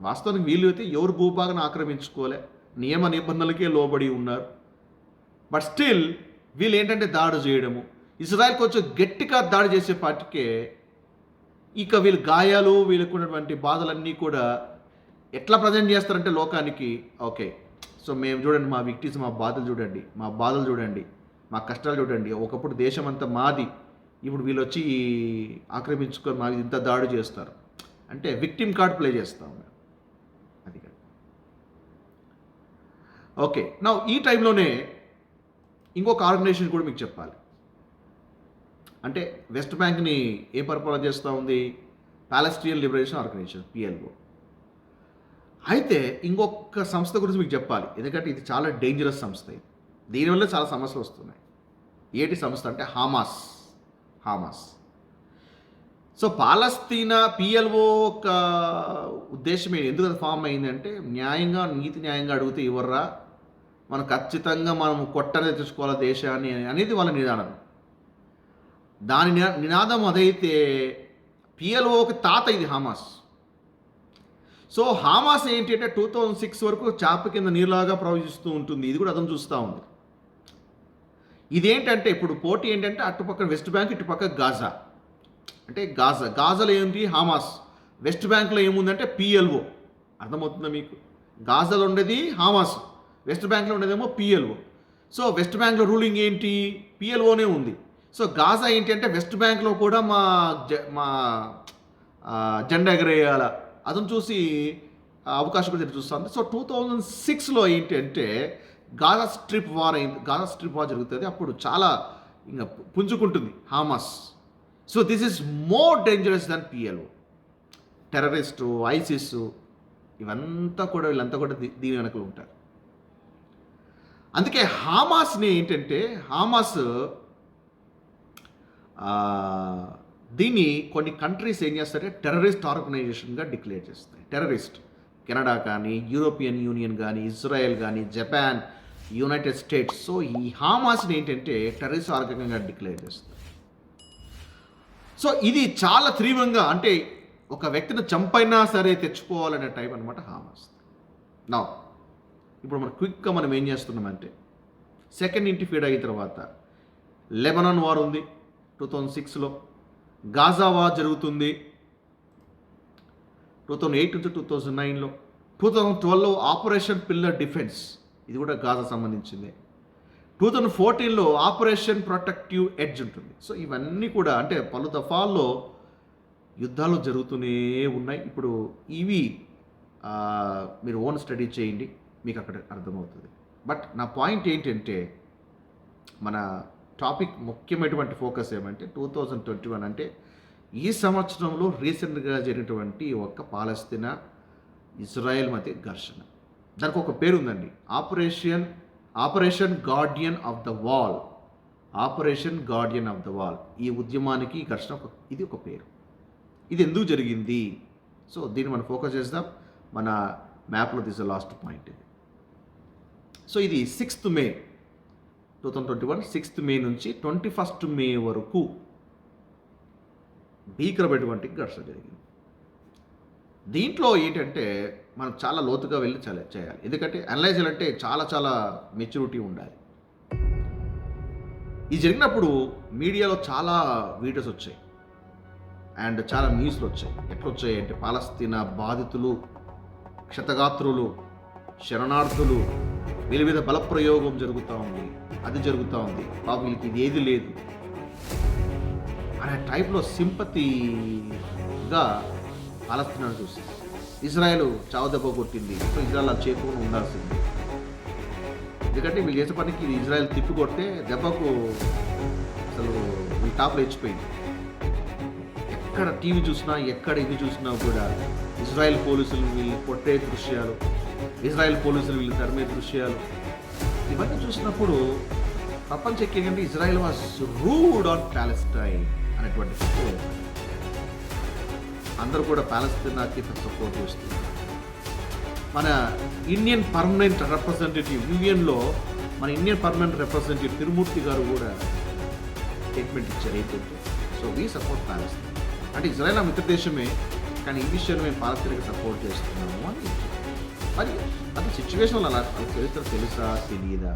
వాస్తవానికి వీళ్ళు అయితే ఎవరు భూభాగాన్ని ఆక్రమించుకోలే, నియమ నిబంధనలకే లోబడి ఉన్నారు. బట్ స్టిల్ వీళ్ళు ఏంటంటే దాడి చేయడము, ఇజ్రాయెల్ కొంచెం గట్టిగా దాడి చేసే పాటికే ఇక వీళ్ళు గాయాలు, వీళ్ళకు ఉన్నటువంటి బాధలన్నీ కూడా ఎట్లా ప్రజెంట్ చేస్తారంటే లోకానికి, ఓకే సో మేము చూడండి మా విక్టిమ్స్, మా బాధలు చూడండి, మా కష్టాలు చూడండి, ఒకప్పుడు దేశం అంతా మాది, ఇప్పుడు వీళ్ళు వచ్చి ఆక్రమించుకొని మా ఇంత దాడి చేస్తారు అంటే విక్టిమ్ కార్డ్ ప్లే చేస్తాం మేము. అది కాదు. ఓకే, నా ఈ టైంలోనే ఇంకొక ఆర్గనైజేషన్ కూడా మీకు చెప్పాలి. అంటే వెస్ట్ బ్యాంక్ని ఏం పరిపాలన చేస్తూ ఉంది? Palestinian liberation organisation, PLO. అయితే ఇంకొక సంస్థ గురించి మీకు చెప్పాలి, ఎందుకంటే ఇది చాలా డేంజరస్ సంస్థ. దీనివల్ల చాలా సమస్యలు వస్తున్నాయి. ఏటి సంస్థ అంటే హామాస్. సో పాలస్తీనా పిఎల్ఓ ఒక ఉద్దేశం ఎందుకు అది ఫామ్ అయిందంటే నీతి న్యాయంగా అడిగితే ఇవర్రా, మనం ఖచ్చితంగా మనం కొట్టనే తెచ్చుకోవాలి దేశాన్ని అనేది వాళ్ళ నినాదం. దాని నినాదం అదైతే పిఎల్ఓకి తాత ఇది హామాస్. సో హామాస్ ఏంటి అంటే 2006 వరకు చాప కింద నీరులాగా ప్రవహిస్తూ ఉంటుంది. ఇది కూడా అదం చూస్తూ ఉంది. ఇదేంటంటే ఇప్పుడు పోటీ ఏంటంటే అటుపక్క వెస్ట్ బ్యాంక్, ఇటుపక్క గాజా. అంటే గాజాలో ఏంటి? హామాస్. వెస్ట్ బ్యాంక్లో ఏముందంటే పిఎల్ఓ. అర్థమవుతుందా మీకు? గాజాలో ఉండేది హామాస్, వెస్ట్ బ్యాంక్లో ఉండేదేమో పిఎల్ఓ. సో వెస్ట్ బ్యాంక్లో రూలింగ్ ఏంటి? పిఎల్ఓనే ఉంది. సో గాజా ఏంటి అంటే వెస్ట్ బ్యాంక్లో కూడా మా జెండా ఎగరేయాల, అతను చూసి అవకాశం కూడా చూస్తుంది. సో 2006లో ఏంటి అంటే గాజా స్ట్రిప్ వార్ జరుగుతుంది. అప్పుడు చాలా ఇంకా పుంజుకుంటుంది Hamas. So this is more dangerous than PLO. Terrorist, ISIS వీళ్ళంతా కూడా దీని వెనకలు ఉంటారు. అందుకే హామాస్ని ఏంటంటే దీన్ని కొన్ని కంట్రీస్ ఏం చేస్తారంటే టెర్రరిస్ట్ ఆర్గనైజేషన్గా డిక్లేర్ చేస్తాయి. టెర్రరిస్ట్ కెనడా కానీ, యూరోపియన్ యూనియన్ కానీ, ఇజ్రాయెల్ కానీ, జపాన్, యునైటెడ్ స్టేట్స్. సో ఈ హామాస్ని ఏంటంటే టెర్రరిస్ట్ ఆర్గనైజేషన్గా డిక్లేర్ చేస్తారు. సో ఇది చాలా తీవ్రంగా, అంటే ఒక వ్యక్తిని చంపైనా సరే తెచ్చుకోవాలనే టైప్ అనమాట హామాస్. నా ఇప్పుడు క్విక్గా మనం ఏం చేస్తున్నామంటే, సెకండ్ ఇంటిఫేడా అయిన తర్వాత లెబనాన్ వార్ ఉంది 2006లో, గాజా వార్ జరుగుతుంది 2008 నుంచి 2009లో, 2012లో ఆపరేషన్ పిల్లర్ డిఫెన్స్, ఇది కూడా గాజా సంబంధించింది. 2014లో ఆపరేషన్ ప్రొటెక్టివ్ ఎడ్జ్ ఉంటుంది. సో ఇవన్నీ కూడా అంటే పలు దఫాల్లో యుద్ధాలు జరుగుతూనే ఉన్నాయి. ఇప్పుడు ఇవి మీరు ఓన్ స్టడీ చేయండి, మీకు అక్కడ అర్థమవుతుంది. బట్ నా పాయింట్ ఏంటంటే, మన టాపిక్ ముఖ్యమైనటువంటి ఫోకస్ ఏమంటే 2021 అంటే ఈ సంవత్సరంలో రీసెంట్గా జరిగినటువంటి ఒక పాలస్తీనా ఇజ్రాయెల్ మధ్య ఘర్షణ. దానికి ఒక పేరు ఉందండి, operation Guardian of the wall. Operation Guardian of the wall. ఈ ఉద్యమానికి ఘర్షణ ఇది ఒక పేరు. ఇది ఎందుకు జరిగింది? సో దీన్ని మనం ఫోకస్ చేద్దాం. మన మ్యాప్లో దిస్ లాస్ట్ పాయింట్ ఇది. సో ఇది 6th మే 2021, 6th మే నుంచి 21st మే వరకు భీకరమైనటువంటి ఘర్షణ జరిగింది. దీంట్లో ఏంటంటే మనం చాలా లోతుగా వెళ్ళి చేయాలి. ఎందుకంటే అనలైజ్ చేయాలంటే చాలా మెచ్యూరిటీ ఉండాలి. ఇది జరిగినప్పుడు మీడియాలో చాలా వీడియోస్ వచ్చాయి అండ్ చాలా న్యూస్లు వచ్చాయి. ఎట్లా వచ్చాయి అంటే, పాలస్తీనా బాధితులు, క్షతగాత్రులు, శరణార్థులు, వీళ్ళ మీద బలప్రయోగం జరుగుతూ ఉంది, అది జరుగుతూ ఉంది, పాపం వీళ్ళకి ఇది ఏది లేదు అనే టైప్లో సింపతిగా పాలస్తీనాను చూసింది. ఇజ్రాయెల్ చావుదెబ్బ కొట్టింది, సో ఇజ్రాయెల్ అది చేయకుండా ఉండాల్సింది. ఎందుకంటే వీళ్ళు చేసే పనికి ఇజ్రాయెల్ తిప్పి కొడితే దెబ్బకు అసలు వీళ్ళ టాప్లో ఇచ్చిపోయింది. ఎక్కడ టీవీ చూసినా, ఎక్కడ ఇది చూసినా కూడా ఇజ్రాయెల్ పోలీసులు వీళ్ళు కొట్టే దృశ్యాలు, ఇజ్రాయెల్ పోలీసులు వీళ్ళు తరిమే దృశ్యాలు, ఇవన్నీ చూసినప్పుడు ప్రపంచకి ఏంటంటే Israel was rude on Palestine అనేటువంటి అందరూ కూడా ప్యాలెస్తీనాకి సపోర్ట్ చేస్తున్నారు. మన ఇండియన్ పర్మనెంట్ రిప్రజెంటేటివ్ యూఎన్లో మన ఇండియన్ పర్మనెంట్ రిప్రజెంటేటివ్ తిరుమూర్తి గారు కూడా స్టేట్మెంట్ ఇచ్చారు ఏంటంటే, సో వీ సపోర్ట్ ప్యాలెస్తీన్, అంటే ఇజ్రాయెల్ మిత్ర దేశమే కానీ ఈ విషయంలో మేము పాలస్తీనాకి సపోర్ట్ చేస్తున్నాము అని. మరి అది సిచ్యువేషన్లో అలా చరిత్ర తెలుసా తెలియదా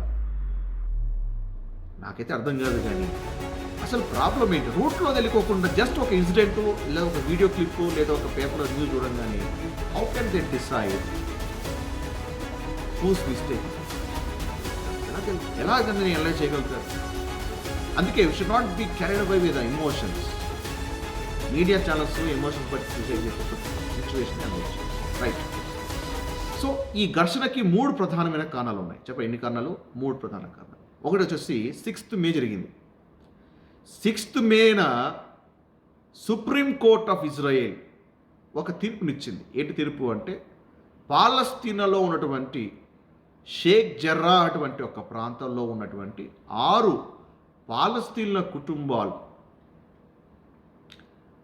నాకైతే అర్థం కాదు. కానీ అసలు ప్రాబ్లం ఏంటి, రూట్లో తెలియకోకుండా జస్ట్ ఒక ఇన్సిడెంట్ లేదా ఒక వీడియో క్లిప్ లేదా ఒక పేపర్ న్యూస్ చూడంగానే how can they decide whose mistake? ఎలా దాన్ని ఎలా చేయగలుగుతారు? అందుకే we should not be carried away with emotions. Media channels emotions బట్టి సిచ్యువేషన్ అనవచ్చు, రైట్? సో ఈ ఘర్షణకి 3 ప్రధానమైన కారణాలు ఉన్నాయి. చెప్పండి ఎన్ని కారణాలు? 3 ప్రధాన కారణాలు. ఒకటి వచ్చేసి 6th మే జరిగింది. 6th Mena supreme court of Israel ఒక తీర్పునిచ్చింది. ఏంటి తీర్పు అంటే, పాలస్తీనాలో ఉన్నటువంటి షేక్ జర్రా అటువంటి ఒక ప్రాంతంలో ఉన్నటువంటి 6 పాలస్తీనా కుటుంబాలు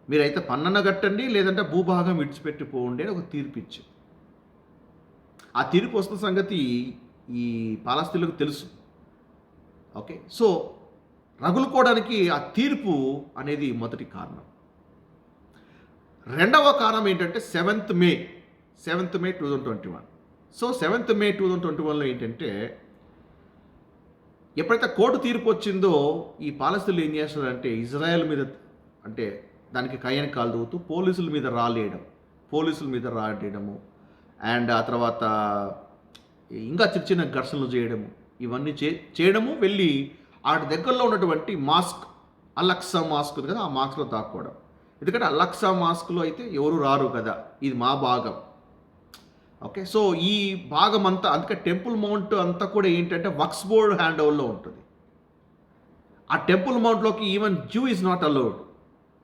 మీరైతే పన్నన కట్టండి, లేదంటే భూభాగం విడిచిపెట్టి పోండి అని ఒక తీర్పు ఇచ్చింది. ఆ తీర్పు వస్తున్న సంగతి ఈ పాలస్తీన్లకు తెలుసు. ఓకే, సో రగులుకోవడానికి ఆ తీర్పు అనేది మొదటి కారణం. రెండవ కారణం ఏంటంటే 7th మే 2021. సో 7th మే 2021లో ఏంటంటే, ఎప్పుడైతే కోర్టు తీర్పు వచ్చిందో ఈ పాలస్తీన్లు ఏం చేస్తారంటే ఇజ్రాయెల్ మీద అంటే దానికి కయ్యని కాలు దూతూ పోలీసుల మీద రాడేయడము అండ్ ఆ తర్వాత ఇంకా చిన్న ఘర్షణలు చేయడము, ఇవన్నీ చేయడము, వెళ్ళి వాటి దగ్గరలో ఉన్నటువంటి మాస్క్, అలక్సా మాస్క్ ఉంది కదా, ఆ మాస్క్లో దాక్కోవడం. ఎందుకంటే అలక్సా మాస్క్లో అయితే ఎవరు రారు కదా, ఇది మా భాగం. ఓకే. సో, ఈ భాగం అంతా అందుకే టెంపుల్ మౌంట్ అంతా కూడా ఏంటంటే వక్స్ బోర్డ్ హ్యాండ్ ఓవర్‌లో ఉంటుంది. ఆ టెంపుల్ మౌంట్‌లోకి even Jew is not allowed.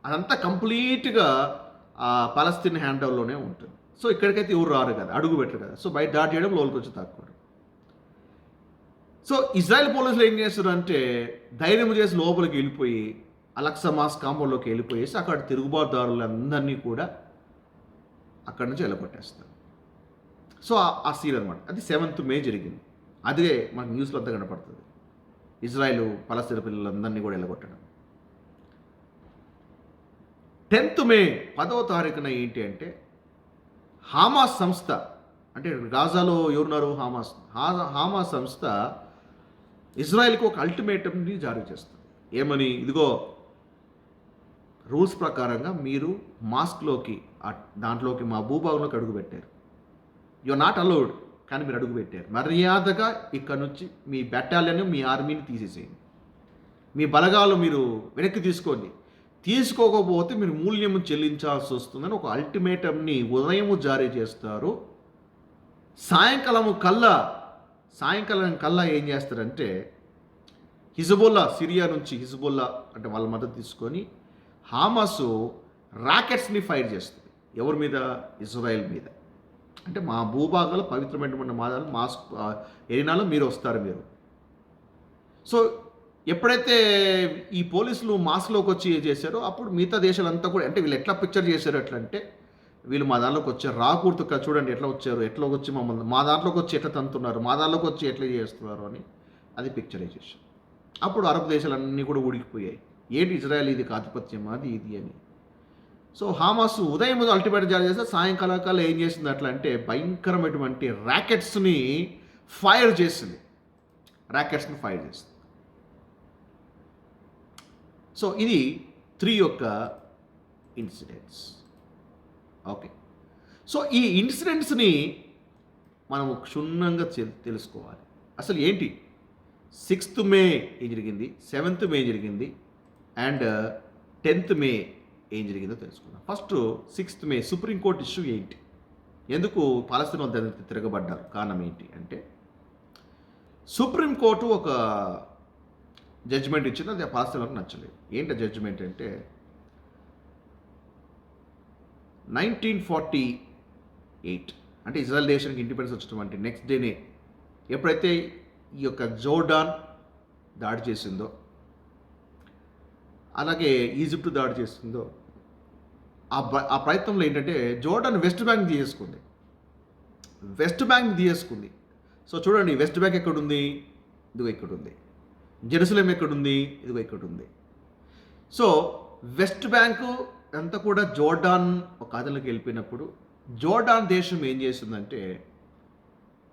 అదంతా కంప్లీట్‌గా పాలస్తీన్ హ్యాండ్ ఓవర్‌లోనే ఉంటుంది. సో, ఇక్కడికైతే ఎవరు రారు కదా! అడుగు పెట్టరు కదా! సో, బయట దాడి చేయడం, లోపలికొచ్చి దాక్కోవడం. సో, ఇజ్రాయెల్ పోలీసులు ఏం చేస్తారంటే ధైర్యం చేసి లోపలికి వెళ్ళిపోయి అలక్సా మాస్ కాంపౌండ్‌లోకి వెళ్ళిపోయేసి అక్కడ తిరుగుబాటుదారులందరినీ కూడా అక్కడి నుంచి ఎల్లగొట్టేస్తారు. సో, ఆ సీన్ అనమాట. అది 7th మే జరిగింది. అదే మనకు న్యూస్‌లో అంతా కనపడుతది. ఇజ్రాయెల్ పలస్తీనా పిల్లలందరినీ కూడా ఎల్లగొట్టడం. 10th మే 10వ తారీఖున ఏంటి అంటే హామాస్ సంస్థ అంటే గాజాలో ఎవరున్నారు? హామాస్. హామాస్ సంస్థ ఇజ్రాయెల్‌కి ఒక అల్టిమేటమ్‌ని జారీ చేస్తుంది. ఏమని? ఇదిగో రూల్స్ ప్రకారంగా మీరు మాస్క్‌లోకి దాంట్లోకి మా భూభాగంలోకి అడుగుపెట్టారు. You are not allowed. కానీ మీరు అడుగుపెట్టారు. మర్యాదగా ఇక్కడ నుంచి మీ బెటాలియన్, మీ ఆర్మీని తీసేసేయండి. మీ బలగాలు మీరు వెనక్కి తీసుకోండి. తీసుకోకపోతే మీరు మూల్యం చెల్లించాల్సి వస్తుందని ఒక అల్టిమేటమ్‌ని ఉదయం జారీ చేస్తారు. సాయంకాలం కల్లా ఏం చేస్తారంటే హిజ్బుల్లా, సిరియా నుంచి హిజ్బుల్లా అంటే వాళ్ళ మద్దతు తీసుకొని హామాసు రాకెట్స్‌ని ఫైర్ చేస్తుంది. ఎవరి మీద? ఇజ్రాయెల్ మీద. అంటే మా భూభాగంలో పవిత్రమైనటువంటి ఏరియాలో మీరు వస్తారు మీరు. సో, ఎప్పుడైతే ఈ పోలీసులు మాస్క్‌లోకి వచ్చి చేశారో అప్పుడు మిగతా దేశాలంతా కూడా అంటే వీళ్ళు ఎట్లా పిక్చర్ చేశారు ఎట్లంటే వీళ్ళు మా దాంట్లోకి వచ్చారు. రాకూడదు చూడండి ఎట్లా వచ్చారు, ఎట్లా వచ్చి మమ్మల్ని మా దాంట్లోకి వచ్చి ఎట్లా తంతున్నారు, మా దాంట్లోకి వచ్చి ఎట్లా చేస్తున్నారు అని అది పిక్చరైజేషన్. అప్పుడు అరబ్ దేశాలన్నీ కూడా ఉడికిపోయాయి. ఏంటి ఇజ్రాయెల్ ఇది ఆధిపత్యం అది ఇది అని. సో, హామాస్ ఉదయం అల్టిమేట్ జారీ చేస్తే సాయంకాలం ఏం చేసింది అట్లా అంటే భయంకరమైనటువంటి ర్యాకెట్స్‌ని ఫైర్ చేసింది. సో, ఇది 3 యొక్క ఇన్సిడెంట్స్. ఓకే. సో, ఈ ఇన్సిడెంట్స్‌ని మనం క్షుణ్ణంగా తెలుసుకోవాలి. అసలు ఏంటి? 6th మే ఏం జరిగింది? 7th మే జరిగింది. అండ్ 10th మే ఏం జరిగిందో తెలుసుకుందాం. ఫస్ట్ 6th మే సుప్రీంకోర్టు ఇష్యూ ఏంటి? ఎందుకు పాలస్తీనా వాళ్ళు తిరగబడ్డారు? కారణం ఏంటి అంటే సుప్రీంకోర్టు ఒక జడ్జిమెంట్ ఇచ్చింది. అది పాలస్తీనాలకు నచ్చలేదు. ఏంటి జడ్జిమెంట్ అంటే 1948 అంటే ఇజ్రాయెల్ దేశానికి ఇండిపెండెన్స్ వచ్చినటువంటి నెక్స్ట్ డేనే ఎప్పుడైతే ఈ యొక్క జోర్డాన్ దాడి చేసిందో అలాగే ఈజిప్ట్ దాడి చేసిందో ఆ ప్రయత్నంలో ఏంటంటే జోర్డాన్ వెస్ట్ బ్యాంక్ తీసేసుకుంది. సో, చూడండి వెస్ట్ బ్యాంక్ ఎక్కడుంది? ఇదిగో ఇక్కడుంది. జెరూసలేం ఎక్కడుంది? ఇదిగో ఇక్కడుంది. సో, వెస్ట్ బ్యాంకు అంతా కూడా జోర్డాన్ ఒక ఆధీనంలోకి వెళ్ళిపోయినప్పుడు జోర్డాన్ దేశం ఏం చేసిందంటే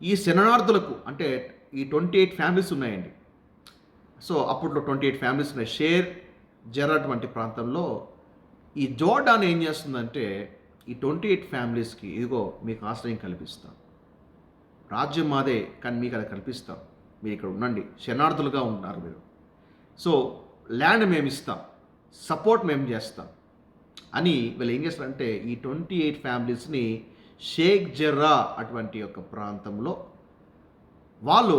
ఈ శరణార్థులకు అంటే ఈ 28 ఫ్యామిలీస్ ఉన్నాయండి. సో, అప్పట్లో 28 ఫ్యామిలీస్ ఉన్నాయి. షేర్ జెరాట్ వంటి ప్రాంతంలో ఈ జోర్డాన్ ఏం చేస్తుందంటే ఈ 28 ఫ్యామిలీస్‌కి ఇదిగో మీకు ఆశ్రయం కల్పిస్తాం. రాజ్యం మాదే కానీ మీకు అది కల్పిస్తాం. మీరు ఇక్కడ ఉండండి. శరణార్థులుగా ఉన్నారు మీరు. సో, ల్యాండ్ మేము ఇస్తాం. సపోర్ట్ మేము చేస్తాం అని వీళ్ళు ఏం చేస్తారంటే ఈ 28 ఫ్యామిలీస్‌ని షేక్ జెర్రా అటువంటి యొక్క ప్రాంతంలో వాళ్ళు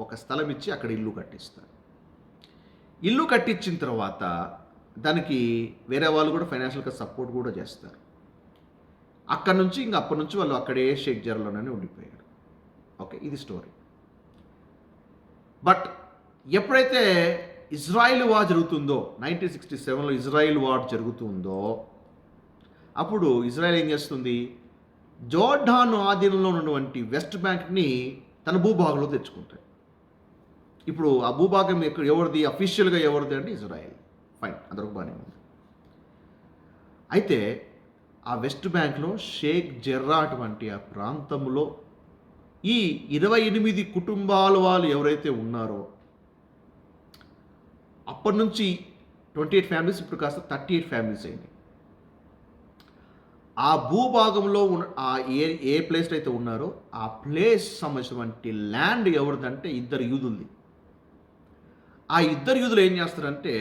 ఒక స్థలం ఇచ్చి అక్కడ ఇల్లు కట్టిస్తారు. ఇల్లు కట్టించిన తర్వాత దానికి వేరే వాళ్ళు కూడా ఫైనాన్షియల్‌గా సపోర్ట్ కూడా చేస్తారు. అప్పటి నుంచి వాళ్ళు అక్కడే షేక్ జెర్రాలోనే ఉండిపోయారు. ఓకే. ఇది స్టోరీ. బట్ ఎప్పుడైతే ఇజ్రాయిల్ వార్ జరుగుతుందో 1967లో ఇజ్రాయిల్ వార్ జరుగుతుందో అప్పుడు ఇజ్రాయిల్ ఏం చేస్తుంది? జోర్డాన్ ఆధీనంలో ఉన్నటువంటి వెస్ట్ బ్యాంక్‌ని తన భూభాగంలో తెచ్చుకుంటాయి. ఇప్పుడు ఆ భూభాగం ఎవరిది? అఫీషియల్‌గా ఎవరిది అంటే ఇజ్రాయిల్. ఫైన్, అందరికి బాగానే ఉంది. అయితే ఆ వెస్ట్ బ్యాంక్‌లో షేక్ జెర్రా అటువంటి ఆ ప్రాంతంలో ఈ 28 కుటుంబాల వాళ్ళు ఎవరైతే ఉన్నారో అప్పటి నుంచి 28 ఫ్యామిలీస్ ఇప్పుడు కాస్త 38 ఫ్యామిలీస్ అయింది. ఆ భూభాగంలో ఏ ప్లేస్లో అయితే ఉన్నారో ఆ ప్లేస్ సంబంధించినటువంటి ల్యాండ్ ఎవరిదంటే ఇద్దరు యూదులది. ఆ ఇద్దరు యూదులు ఏం చేస్తారంటే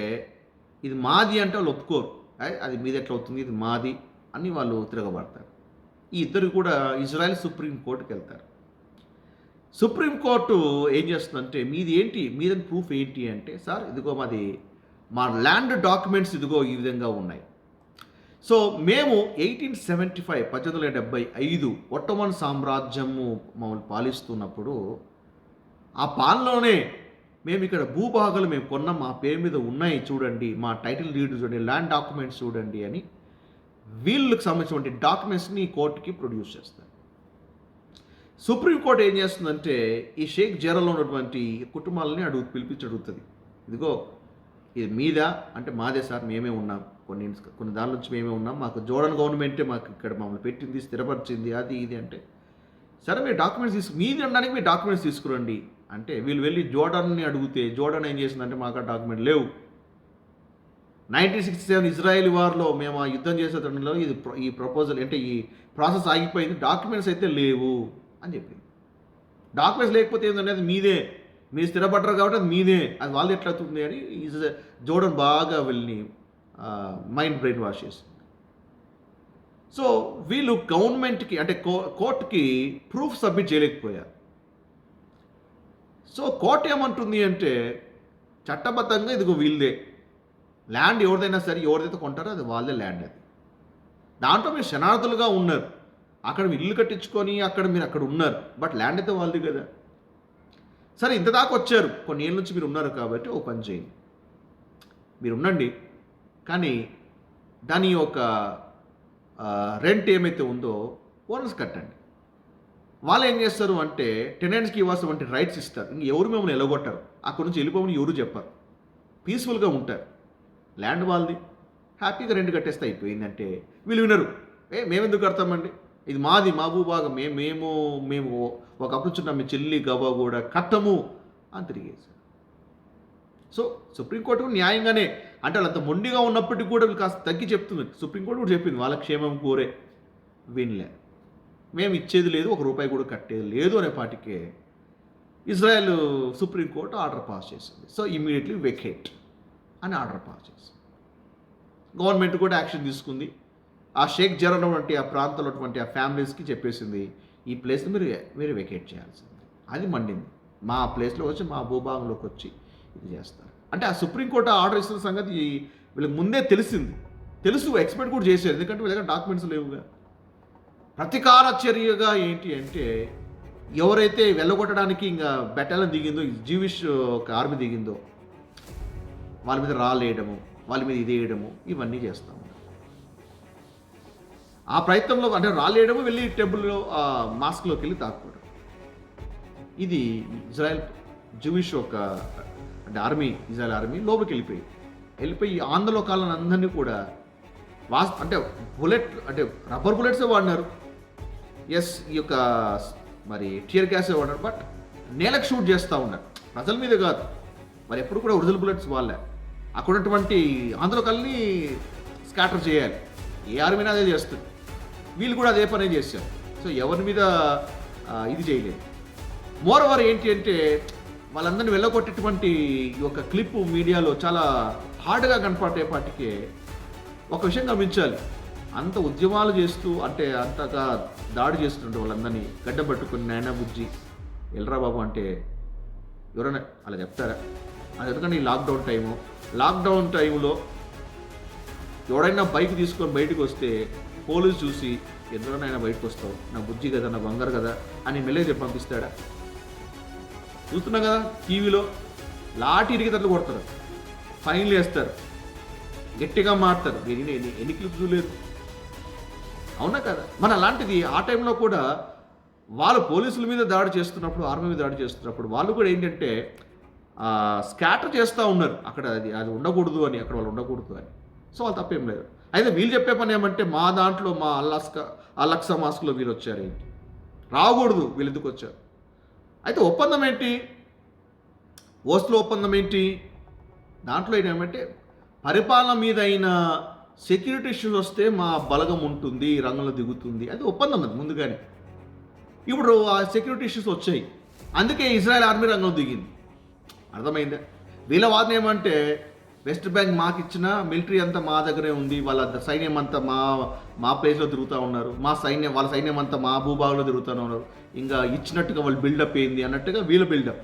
ఇది మాది అంటే వాళ్ళు ఒప్పుకోరు. అది మీది ఎట్లా అవుతుంది, ఇది మాది అని వాళ్ళు తిరగబడతారు. ఈ ఇద్దరు కూడా ఇజ్రాయెల్ సుప్రీం కోర్టుకి వెళ్తారు. సుప్రీం కోర్టు ఏం చేస్తుందంటే మీది ఏంటి, మీద ప్రూఫ్ ఏంటి అంటే, సార్ ఇదిగో మా ల్యాండ్ డాక్యుమెంట్స్ ఇదిగో ఈ విధంగా ఉన్నాయి. సో మేము 1875 ఒట్టమన్ సామ్రాజ్యము మమ్మల్ని పాలిస్తున్నప్పుడు ఆ పాలనలోనే మేము ఇక్కడ భూభాగాలు మేము కొన్నాం, మా పేరు మీద ఉన్నాయి చూడండి, మా టైటిల్ డీడ్ చూడండి, ల్యాండ్ డాక్యుమెంట్స్ చూడండి అని వీళ్ళకి సంబంధించినటువంటి డాక్యుమెంట్స్ని కోర్టుకి ప్రొడ్యూస్ చేస్తారు. సుప్రీంకోర్టు ఏం చేస్తుందంటే ఈ షేక్ జరాలో ఉన్నటువంటి కుటుంబాలని పిలిపించి అడుగుతుంది, ఇదిగో ఇది మీదా అంటే మాదే సార్, మేమే ఉన్నాం, కొన్ని దాని నుంచి మేమే ఉన్నాం, మాకు జోర్డన్ గవర్నమెంటే మాకు ఇక్కడ మమ్మల్ని పెట్టింది, స్థిరపరిచింది, అది ఇది అంటే, సరే మీరు డాక్యుమెంట్స్ మీది అనడానికి మీరు డాక్యుమెంట్స్ తీసుకురండి అంటే వీళ్ళు వెళ్ళి జోర్డన్ని అడిగితే జోర్డన్ ఏం చేసిందంటే మాకు ఆ డాక్యుమెంట్ లేవు, 1967 ఇజ్రాయెల్ వార్లో మేము ఆ యుద్ధం చేసే తరుణంలో ఈ ప్రపోజల్ అంటే ఈ ప్రాసెస్ ఆగిపోయింది, డాక్యుమెంట్స్ అయితే లేవు అని చెప్పింది. డాక్యుమెంట్స్ లేకపోతే ఏంటంటే అది మీదే, మీరు స్థిరపడ్డారు కాబట్టి అది మీదే, అది వాళ్ళు ఎట్లా అవుతుంది అని జోర్డన్ బాగా వెళ్ళి మైండ్ బ్రెయిన్ వాష్ చేసింది. సో వీళ్ళు గవర్నమెంట్కి అంటే కోర్టుకి ప్రూఫ్ సబ్మిట్ చేయలేకపోయారు. సో కోర్టు ఏమంటుంది అంటే చట్టబద్ధంగా ఇదిగో వీళ్ళదే ల్యాండ్, ఎవరిదైనా సరే ఎవరిదైతే కొంటారో అది వాళ్ళదే ల్యాండ్, అది దాంట్లో మీరు శనార్థులుగా ఉన్నారు, అక్కడ మీరు ఇల్లు కట్టించుకొని మీరు అక్కడ ఉన్నారు, బట్ ల్యాండ్ అయితే వాళ్ళది కదా. సరే ఇంత దాకా వచ్చారు, కొన్ని ఏళ్ళ నుంచి మీరు ఉన్నారు కాబట్టి ఓ పని చేయండి, మీరు ఉండండి, కానీ దాని యొక్క రెంట్ ఏమైతే ఉందో ఓనర్స్ కట్టండి. వాళ్ళు ఏం చేస్తారు అంటే టెనెంట్స్కి ఇవ్వాల్సినటువంటి రైట్స్ ఇస్తారు, ఇంక ఎవరు మిమ్మల్ని ఎలగొట్టారు, అక్కడ నుంచి వెళ్ళిపోమని ఎవరు చెప్పారు, పీస్ఫుల్గా ఉంటారు, ల్యాండ్ వాళ్ళది, హ్యాపీగా రెంట్ కట్టేస్తే అయిపోయిందంటే వీళ్ళు వినరు, మేమెందుకు కడతామండి, ఇది మాది, మా భూభాగం, మేము ఒకప్పుడు చున్నా మీ చెల్లి గవ్వ కూడా కట్టము అని తిరిగేశారు. సో సుప్రీంకోర్టు న్యాయంగానే అంటే వాళ్ళంత మొండిగా ఉన్నప్పటికీ కూడా వీళ్ళు కాస్త తగ్గి చెప్తుంది, సుప్రీంకోర్టు కూడా చెప్పింది వాళ్ళ క్షేమం కోరే, వినలే, మేము ఇచ్చేది లేదు, ₹1 కూడా కట్టేది లేదు అనే పాటికే ఇజ్రాయెల్ సుప్రీంకోర్టు ఆర్డర్ పాస్ చేసింది. సో ఇమీడియట్లీ వెకేట్ అని ఆర్డర్ పాస్ చేసింది. గవర్నమెంట్ కూడా యాక్షన్ తీసుకుంది, ఆ షేక్ జరా ఉన్నటువంటి ఆ ప్రాంతంలో ఉన్నటువంటి ఆ ఫ్యామిలీస్కి చెప్పేసింది ఈ ప్లేస్ని మీరు వెకేట్ చేయాల్సింది. అది మండింది, మా ప్లేస్లో వచ్చి మా భూభాగంలోకి వచ్చి ఇది చేస్తారు అంటే ఆ సుప్రీంకోర్టు ఆర్డర్ ఇస్తున్న సంగతి వీళ్ళకి ముందే తెలుసు, ఎక్స్పెక్ట్ కూడా చేశారు, ఎందుకంటే వీళ్ళ దగ్గర డాక్యుమెంట్స్ లేవుగా. ప్రతీకార చర్యగా ఏంటి అంటే ఎవరైతే వెళ్ళగొట్టడానికి ఇంకా బెటాలియన్ దిగిందో, జీవిష్ ఒక ఆర్మీ దిగిందో వాళ్ళ మీద రాలేయడము, వాళ్ళ మీద ఇది వేయడము, ఇవన్నీ చేస్తాము. ఆ ప్రయత్నంలో అంటే రాలేయడము, వెళ్ళి టెంపుల్లో మాస్క్లోకి వెళ్ళి తాకుకోవడం, ఇది ఇజ్రాయెల్ జూయిష్ ఒక అంటే ఇజ్రాయెల్ ఆర్మీ లోపలికి వెళ్ళిపోయి ఆందోళనకాలను అందరినీ కూడా అంటే రబ్బర్ బుల్లెట్సే వాడినారు, ఈ యొక్క టియర్ గ్యాసే వాడినారు, బట్ నేలకు షూట్ చేస్తూ ఉన్నారు, ప్రజల మీద కాదు. మరి ఎప్పుడు కూడా ఒరిజినల్ బుల్లెట్స్ వాళ్ళే, అక్కడ ఉన్నటువంటి ఆందోళనకాలని స్కాటర్ చేయాలి, ఏ ఆర్మీని అదే చేస్తుంది, వీళ్ళు కూడా అదే పనే చేశారు. సో ఎవరి మీద ఇది చేయలేదు. మోర్ ఓవర్ ఏంటి అంటే వాళ్ళందరినీ వెళ్ళగొట్టేటువంటి ఈ యొక్క క్లిప్ మీడియాలో చాలా హార్డ్గా కనపడేపాటికే ఒక విషయం గమనించాలి, అంత ఉద్యమాలు చేస్తూ అంటే అంతగా దాడి చేస్తుంటే వాళ్ళందరినీ గడ్డ పట్టుకుని నాయనా బుజ్జి ఎల్రా బాబు అంటే ఎవరైనా అలా చెప్తారా? అది ఎందుకంటే ఈ లాక్డౌన్ టైంలో ఎవడైనా బైక్ తీసుకొని బయటకు వస్తే పోలీసు చూసి ఎందులోనైనా బయటకు వస్తావు, నా బుజ్జి కదా, నా బంగారు కదా అని మెల్లగా చెప్పి పంపిస్తాడా? చూస్తున్నాం కదా టీవీలో, లాఠీ ఇరిగితట్లు కొడతారు, ఫైన్లు వేస్తారు, గట్టిగా మారుతారు, ఎన్ని క్లిప్స్ చూడలేదు, అవునా కదా? మరి అలాంటిది ఆ టైంలో కూడా వాళ్ళు పోలీసుల మీద దాడి చేస్తున్నప్పుడు, ఆర్మీ మీద దాడి చేస్తున్నప్పుడు వాళ్ళు కూడా ఏంటంటే స్కాటర్ చేస్తూ ఉన్నారు, అక్కడ అది ఉండకూడదు అని, అక్కడ వాళ్ళు ఉండకూడదు అని. సో వాళ్ళు తప్పేం లేదు. అయితే వీళ్ళు చెప్పే పని ఏమంటే మా దాంట్లో మా అలక్సా మాస్క్లో వీళ్ళు వచ్చారు, ఏంటి రాకూడదు, వీళ్ళు ఎందుకు వచ్చారు? అయితే ఒప్పందం ఏంటి, ఓస్లో ఒప్పందం ఏంటి, దాంట్లో ఏమంటే పరిపాలన మీద అయిన సెక్యూరిటీ ఇష్యూస్ వస్తే మా బలగం ఉంటుంది, రంగంలో దిగుతుంది, అది ఒప్పందం, అది ముందుగానే. ఇప్పుడు ఆ సెక్యూరిటీ ఇష్యూస్ వచ్చాయి, అందుకే ఇజ్రాయెల్ ఆర్మీ రంగంలో దిగింది. అర్థమైందా? వీళ్ళ వాదన ఏమంటే వెస్ట్ బ్యాంక్ మాకు ఇచ్చిన మిలిటరీ అంతా మా దగ్గరే ఉంది, వాళ్ళ సైన్యం అంతా మా ప్లేస్లో తిరుగుతూ ఉన్నారు, వాళ్ళ సైన్యం అంతా మా భూభాగంలో తిరుగుతూనే ఉన్నారు, ఇంకా ఇచ్చినట్టుగా వాళ్ళు బిల్డప్ అయింది అన్నట్టుగా వీళ్ళ బిల్డప్.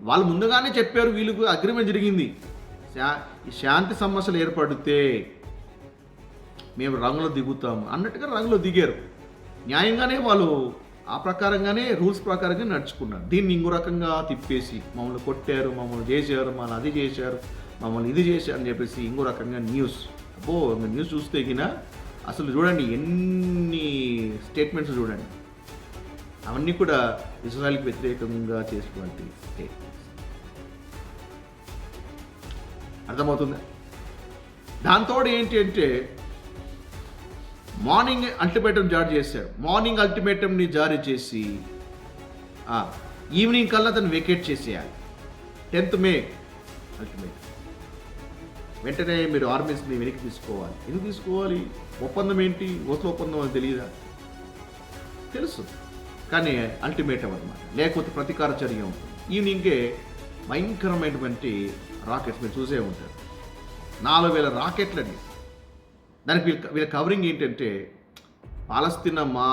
వాళ్ళు ముందుగానే చెప్పారు, వీళ్ళకు అగ్రిమెంట్ జరిగింది, శాంతి సమస్యలు ఏర్పడితే మేము రంగులో దిగుతాము అన్నట్టుగా రంగులో దిగారు. న్యాయంగానే వాళ్ళు ఆ ప్రకారంగానే రూల్స్ ప్రకారంగా నడుచుకున్నారు. దీన్ని ఇంకో రకంగా తిప్పేసి మమ్మల్ని కొట్టారు, మమ్మల్ని చేశారు, మమ్మల్ని అది చేశారు, మమ్మల్ని ఇది చేశారు అని చెప్పేసి ఇంకో రకంగా న్యూస్. న్యూస్ చూస్తే గిన అసలు చూడండి ఎన్ని స్టేట్మెంట్స్ చూడండి, అవన్నీ కూడా ఇజ్రాయెల్కి వ్యతిరేకంగా చేసినటువంటి స్టేట్మెంట్స్. అర్థమవుతుందా? దాంతో ఏంటి అంటే మార్నింగ్ అల్టిమేటం జారీ చేశారు. మార్నింగ్ అల్టిమేటంని జారీ చేసి ఈవినింగ్ కల్లా అతను వెకేట్ చేసేయాలి. 10th మే అల్టిమేటం. వెంటనే మీరు ఆర్మీస్ని వెనక్కి తీసుకోవాలి. ఎందుకు తీసుకోవాలి? ఒప్పందం ఏంటి? ఓస్లో ఒప్పందం అని తెలియదా? తెలుసు, కానీ అల్టిమేటం అనమాట, లేకపోతే ప్రతీకార చర్య ఉంటుంది. ఈవినింగే భయంకరమైనటువంటి రాకెట్స్ మీరు చూసే ఉంటారు, 4000 రాకెట్లండి. దానికి వీళ్ళ కవరింగ్ ఏంటంటే పాలస్తీనా మా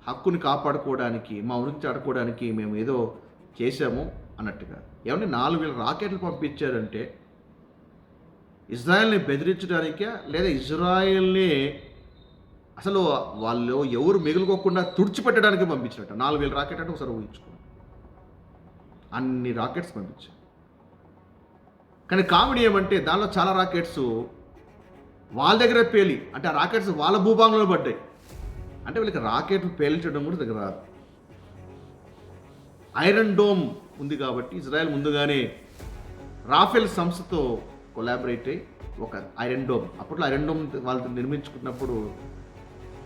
హక్కుని కాపాడుకోవడానికి, మా ఉనికి చాటుకోవడానికి మేము ఏదో చేశాము అన్నట్టుగా. ఏమంటే 4000 రాకెట్లు పంపించారంటే ఇజ్రాయెల్ని బెదిరించడానికే, లేదా ఇజ్రాయెల్ని అసలు వాళ్ళు ఎవరు మిగులుకోకుండా తుడిచిపెట్టడానికి పంపించినట్టు. 4000 రాకెట్ అంటే ఒకసారి ఊహించుకోండి, అన్ని రాకెట్స్ పంపించారు. కానీ కామెడీ ఏమంటే దానిలో చాలా రాకెట్స్ వాళ్ళ దగ్గరే పేలి, అంటే ఆ రాకెట్స్ వాళ్ళ భూభాగంలో పడ్డాయి. అంటే వీళ్ళకి రాకెట్లు పేల్చడం కూడా దగ్గర రాదు. ఐరన్ డోమ్ ఉంది కాబట్టి ఇజ్రాయెల్ ముందుగానే రాఫెల్ సంస్థతో కొలాబరేట్ అయ్యి ఒక ఐరన్ డోమ్, అప్పట్లో ఐరన్ డోమ్ వాళ్ళతో నిర్మించుకున్నప్పుడు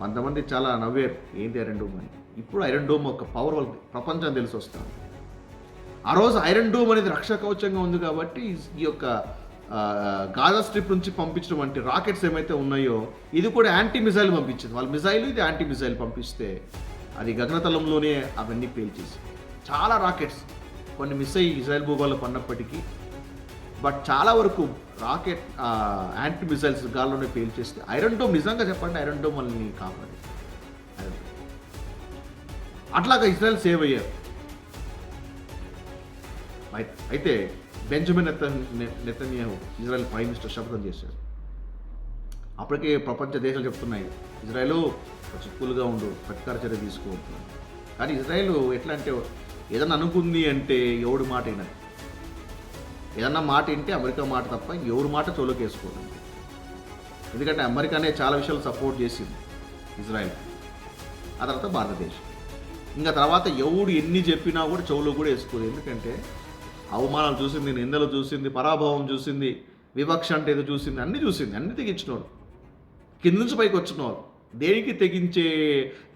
కొంతమంది చాలా నవ్వారు, ఏంటి ఐరన్ డోమ్ అని. ఇప్పుడు ఐరన్ డోమ్ ఒక పవర్ వాళ్ళకి ప్రపంచం తెలిసి వస్తుంది. ఆ రోజు ఐరన్ డోమ్ అనేది రక్షా కవచంగా ఉంది కాబట్టి ఈ యొక్క గాజా స్ట్రిప్ నుంచి పంపించడం అంటే రాకెట్స్ ఏమైతే ఉన్నాయో ఇది కూడా యాంటీ మిసైల్ పంపించింది. వాళ్ళ మిసైల్ ఇది యాంటీ మిసైల్ పంపిస్తే అది గగనతలంలోనే అవన్నీ పేల్చేసి చాలా రాకెట్స్ కొన్ని మిస్ అయ్యి ఇజ్రాయెల్ భూభాగంలో పడినప్పటికీ, బట్ చాలా వరకు రాకెట్ యాంటీ మిసైల్స్ గాల్లోనే పేల్చేస్తే ఐరన్ డోమ్ నిజంగా చెప్పండి ఐరన్ డోమ్ వాళ్ళని కాపాడి అట్లాగా ఇజ్రాయెల్ సేవ్ అయ్యారు. అయితే Benjamin Netanyahu Israel prime minister శపథం చేశారు. అప్పటికే ప్రపంచ దేశాలు చెప్తున్నాయి ఇజ్రాయెల్ కొంచెం కూల్గా ఉండు, ప్రతీకార చర్య తీసుకోవద్దు. కానీ ఇజ్రాయెల్ ఎట్లా అంటే ఏదన్నా అనుకుంది అంటే ఎవడి మాట అయినా, ఏదన్నా మాట వింటే అమెరికా మాట తప్ప ఎవరి మాట చెవులోకి వేసుకోదు. ఎందుకంటే అమెరికానే చాలా విషయాలు సపోర్ట్ చేసింది ఇజ్రాయెల్, ఆ తర్వాత భారతదేశం. ఇంకా తర్వాత ఎవడు ఎన్ని చెప్పినా కూడా చెవులో కూడా వేసుకోదు. ఎందుకంటే అవమానాలు చూసింది, నిందలు చూసింది, పరాభవం చూసింది, వివక్ష అంటే ఏదో చూసింది, అన్నీ చూసింది, అన్నీ తెగించినవాడు, కింద నుంచి పైకి వచ్చినవాడు.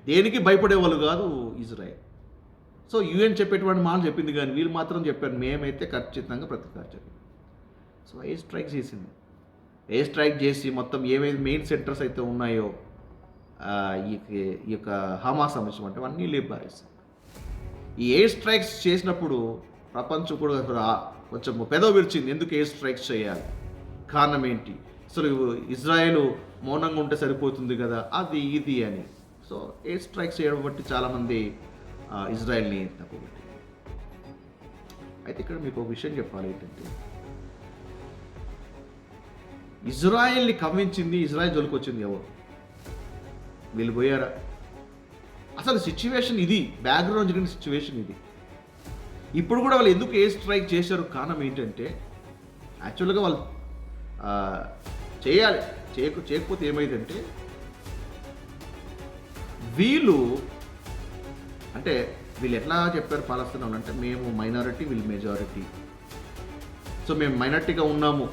దేనికి భయపడేవాళ్ళు కాదు ఇజ్రాయెల్. సో యూఎన్ చెప్పేటువంటి మాటలు చెప్పింది, కానీ వీళ్ళు మాత్రం చెప్పారు మేమైతే ఖచ్చితంగా ప్రతీకార చర్య. సో ఎయిర్ స్ట్రైక్ చేసింది. ఎయిర్ స్ట్రైక్ చేసి మొత్తం ఏమైతే మెయిన్ సెంటర్స్ అయితే ఉన్నాయో ఈ యొక్క హమాస్ అంశం అంటే అన్నీ లేపారేస్తాయి. ఈ ఎయిర్ స్ట్రైక్స్ చేసినప్పుడు ప్రపంచం కూడా కొంచెం పెదవి విరిచింది, ఎందుకు ఎయిర్ స్ట్రైక్స్ చేయాలి, కారణం ఏంటి, అసలు ఇజ్రాయెల్ మౌనంగా ఉంటే సరిపోతుంది కదా అది ఇది అని. సో ఎయిర్ స్ట్రైక్స్ చేయడం బట్టి చాలామంది ఇజ్రాయెల్ని తప్పుబట్టి. అయితే ఇక్కడ మీకు ఒక విషయం చెప్పాలి ఏంటంటే ఇజ్రాయెల్ని కవ్వించింది, ఇజ్రాయెల్ జోలికి వచ్చింది ఎవరు? వీళ్ళు పోయారా? అసలు సిచ్యువేషన్ ఇది, బ్యాక్గ్రౌండ్ జరిగిన సిచ్యువేషన్ ఇది. ఇప్పుడు కూడా వాళ్ళు ఎందుకు ఎయిర్ స్ట్రైక్ చేశారు కారణం ఏంటంటే యాక్చువల్గా వాళ్ళు చేయాలి, చేయకపోతే ఏమైందంటే వీళ్ళు ఎట్లా చెప్పారు పాలస్తీనా అంటే మేము మైనారిటీ వీళ్ళు మెజారిటీ, సో మేము మైనారిటీగా ఉన్నాము,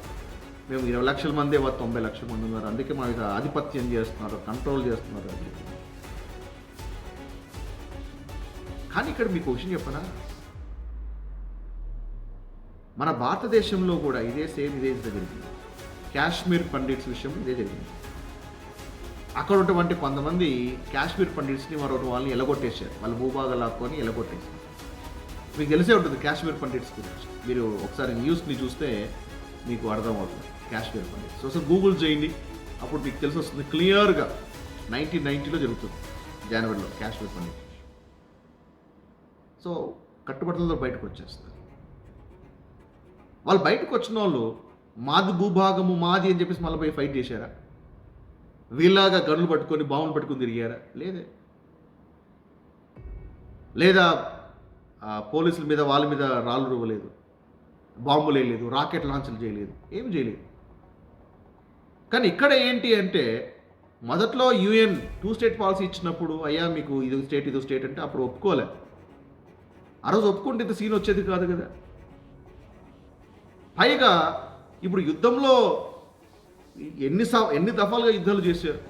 మేము 20 లక్షల మంది 90 లక్షల మంది ఉన్నారు, అందుకే మా మీద ఆధిపత్యం చేస్తున్నారు, కంట్రోల్ చేస్తున్నారు అది. కానీ ఇక్కడ మీకు విషయం చెప్పనా, మన భారతదేశంలో కూడా ఇదే జరిగింది. కాశ్మీర్ పండిట్స్ విషయంలో ఇదే జరిగింది. అక్కడ ఉన్నటువంటి కొంతమంది కాశ్మీర్ పండిట్స్ని వాళ్ళని ఎలగొట్టేశారు, వాళ్ళ భూభాగాలు లాక్కొని ఎలగొట్టేశారు. మీకు తెలిసే ఉంటుంది కాశ్మీర్ పండిట్స్ గురించి. మీరు ఒకసారి న్యూస్ని చూస్తే మీకు అర్థమవుతుంది కాశ్మీర్ పండిట్. సో అసలు గూగుల్ చేయండి, అప్పుడు మీకు తెలిసి వస్తుంది క్లియర్గా. 1990లో జరుగుతుంది జనవరిలో కాశ్మీర్ పండిట్. సో కట్టుబడులతో బయటకు వచ్చేస్తారు. వాళ్ళు బయటకు వచ్చిన వాళ్ళు మాది భూభాగము మాది అని చెప్పేసి మళ్ళీ పోయి ఫైట్ చేశారా? వీళ్ళలాగా గన్నులు పట్టుకొని బాంబులు పట్టుకొని తిరిగారా? లేదే. లేదా పోలీసుల మీద వాళ్ళ మీద రాళ్ళు రువ్వలేదు, బాంబులు వేయలేదు, రాకెట్ లాంచ్లు చేయలేదు, ఏం చేయలేదు. కానీ ఇక్కడ ఏంటి అంటే మొదట్లో UN 2 స్టేట్ పాలసీ ఇచ్చినప్పుడు అయ్యా మీకు ఇది స్టేట్ అంటే అప్పుడు ఒప్పుకోలే. ఆ రోజు ఒప్పుకుంటే ఇంత సీన్ వచ్చేది కాదు కదా. పైగా ఇప్పుడు యుద్ధంలో ఎన్ని దఫాలుగా యుద్ధాలు చేశారు.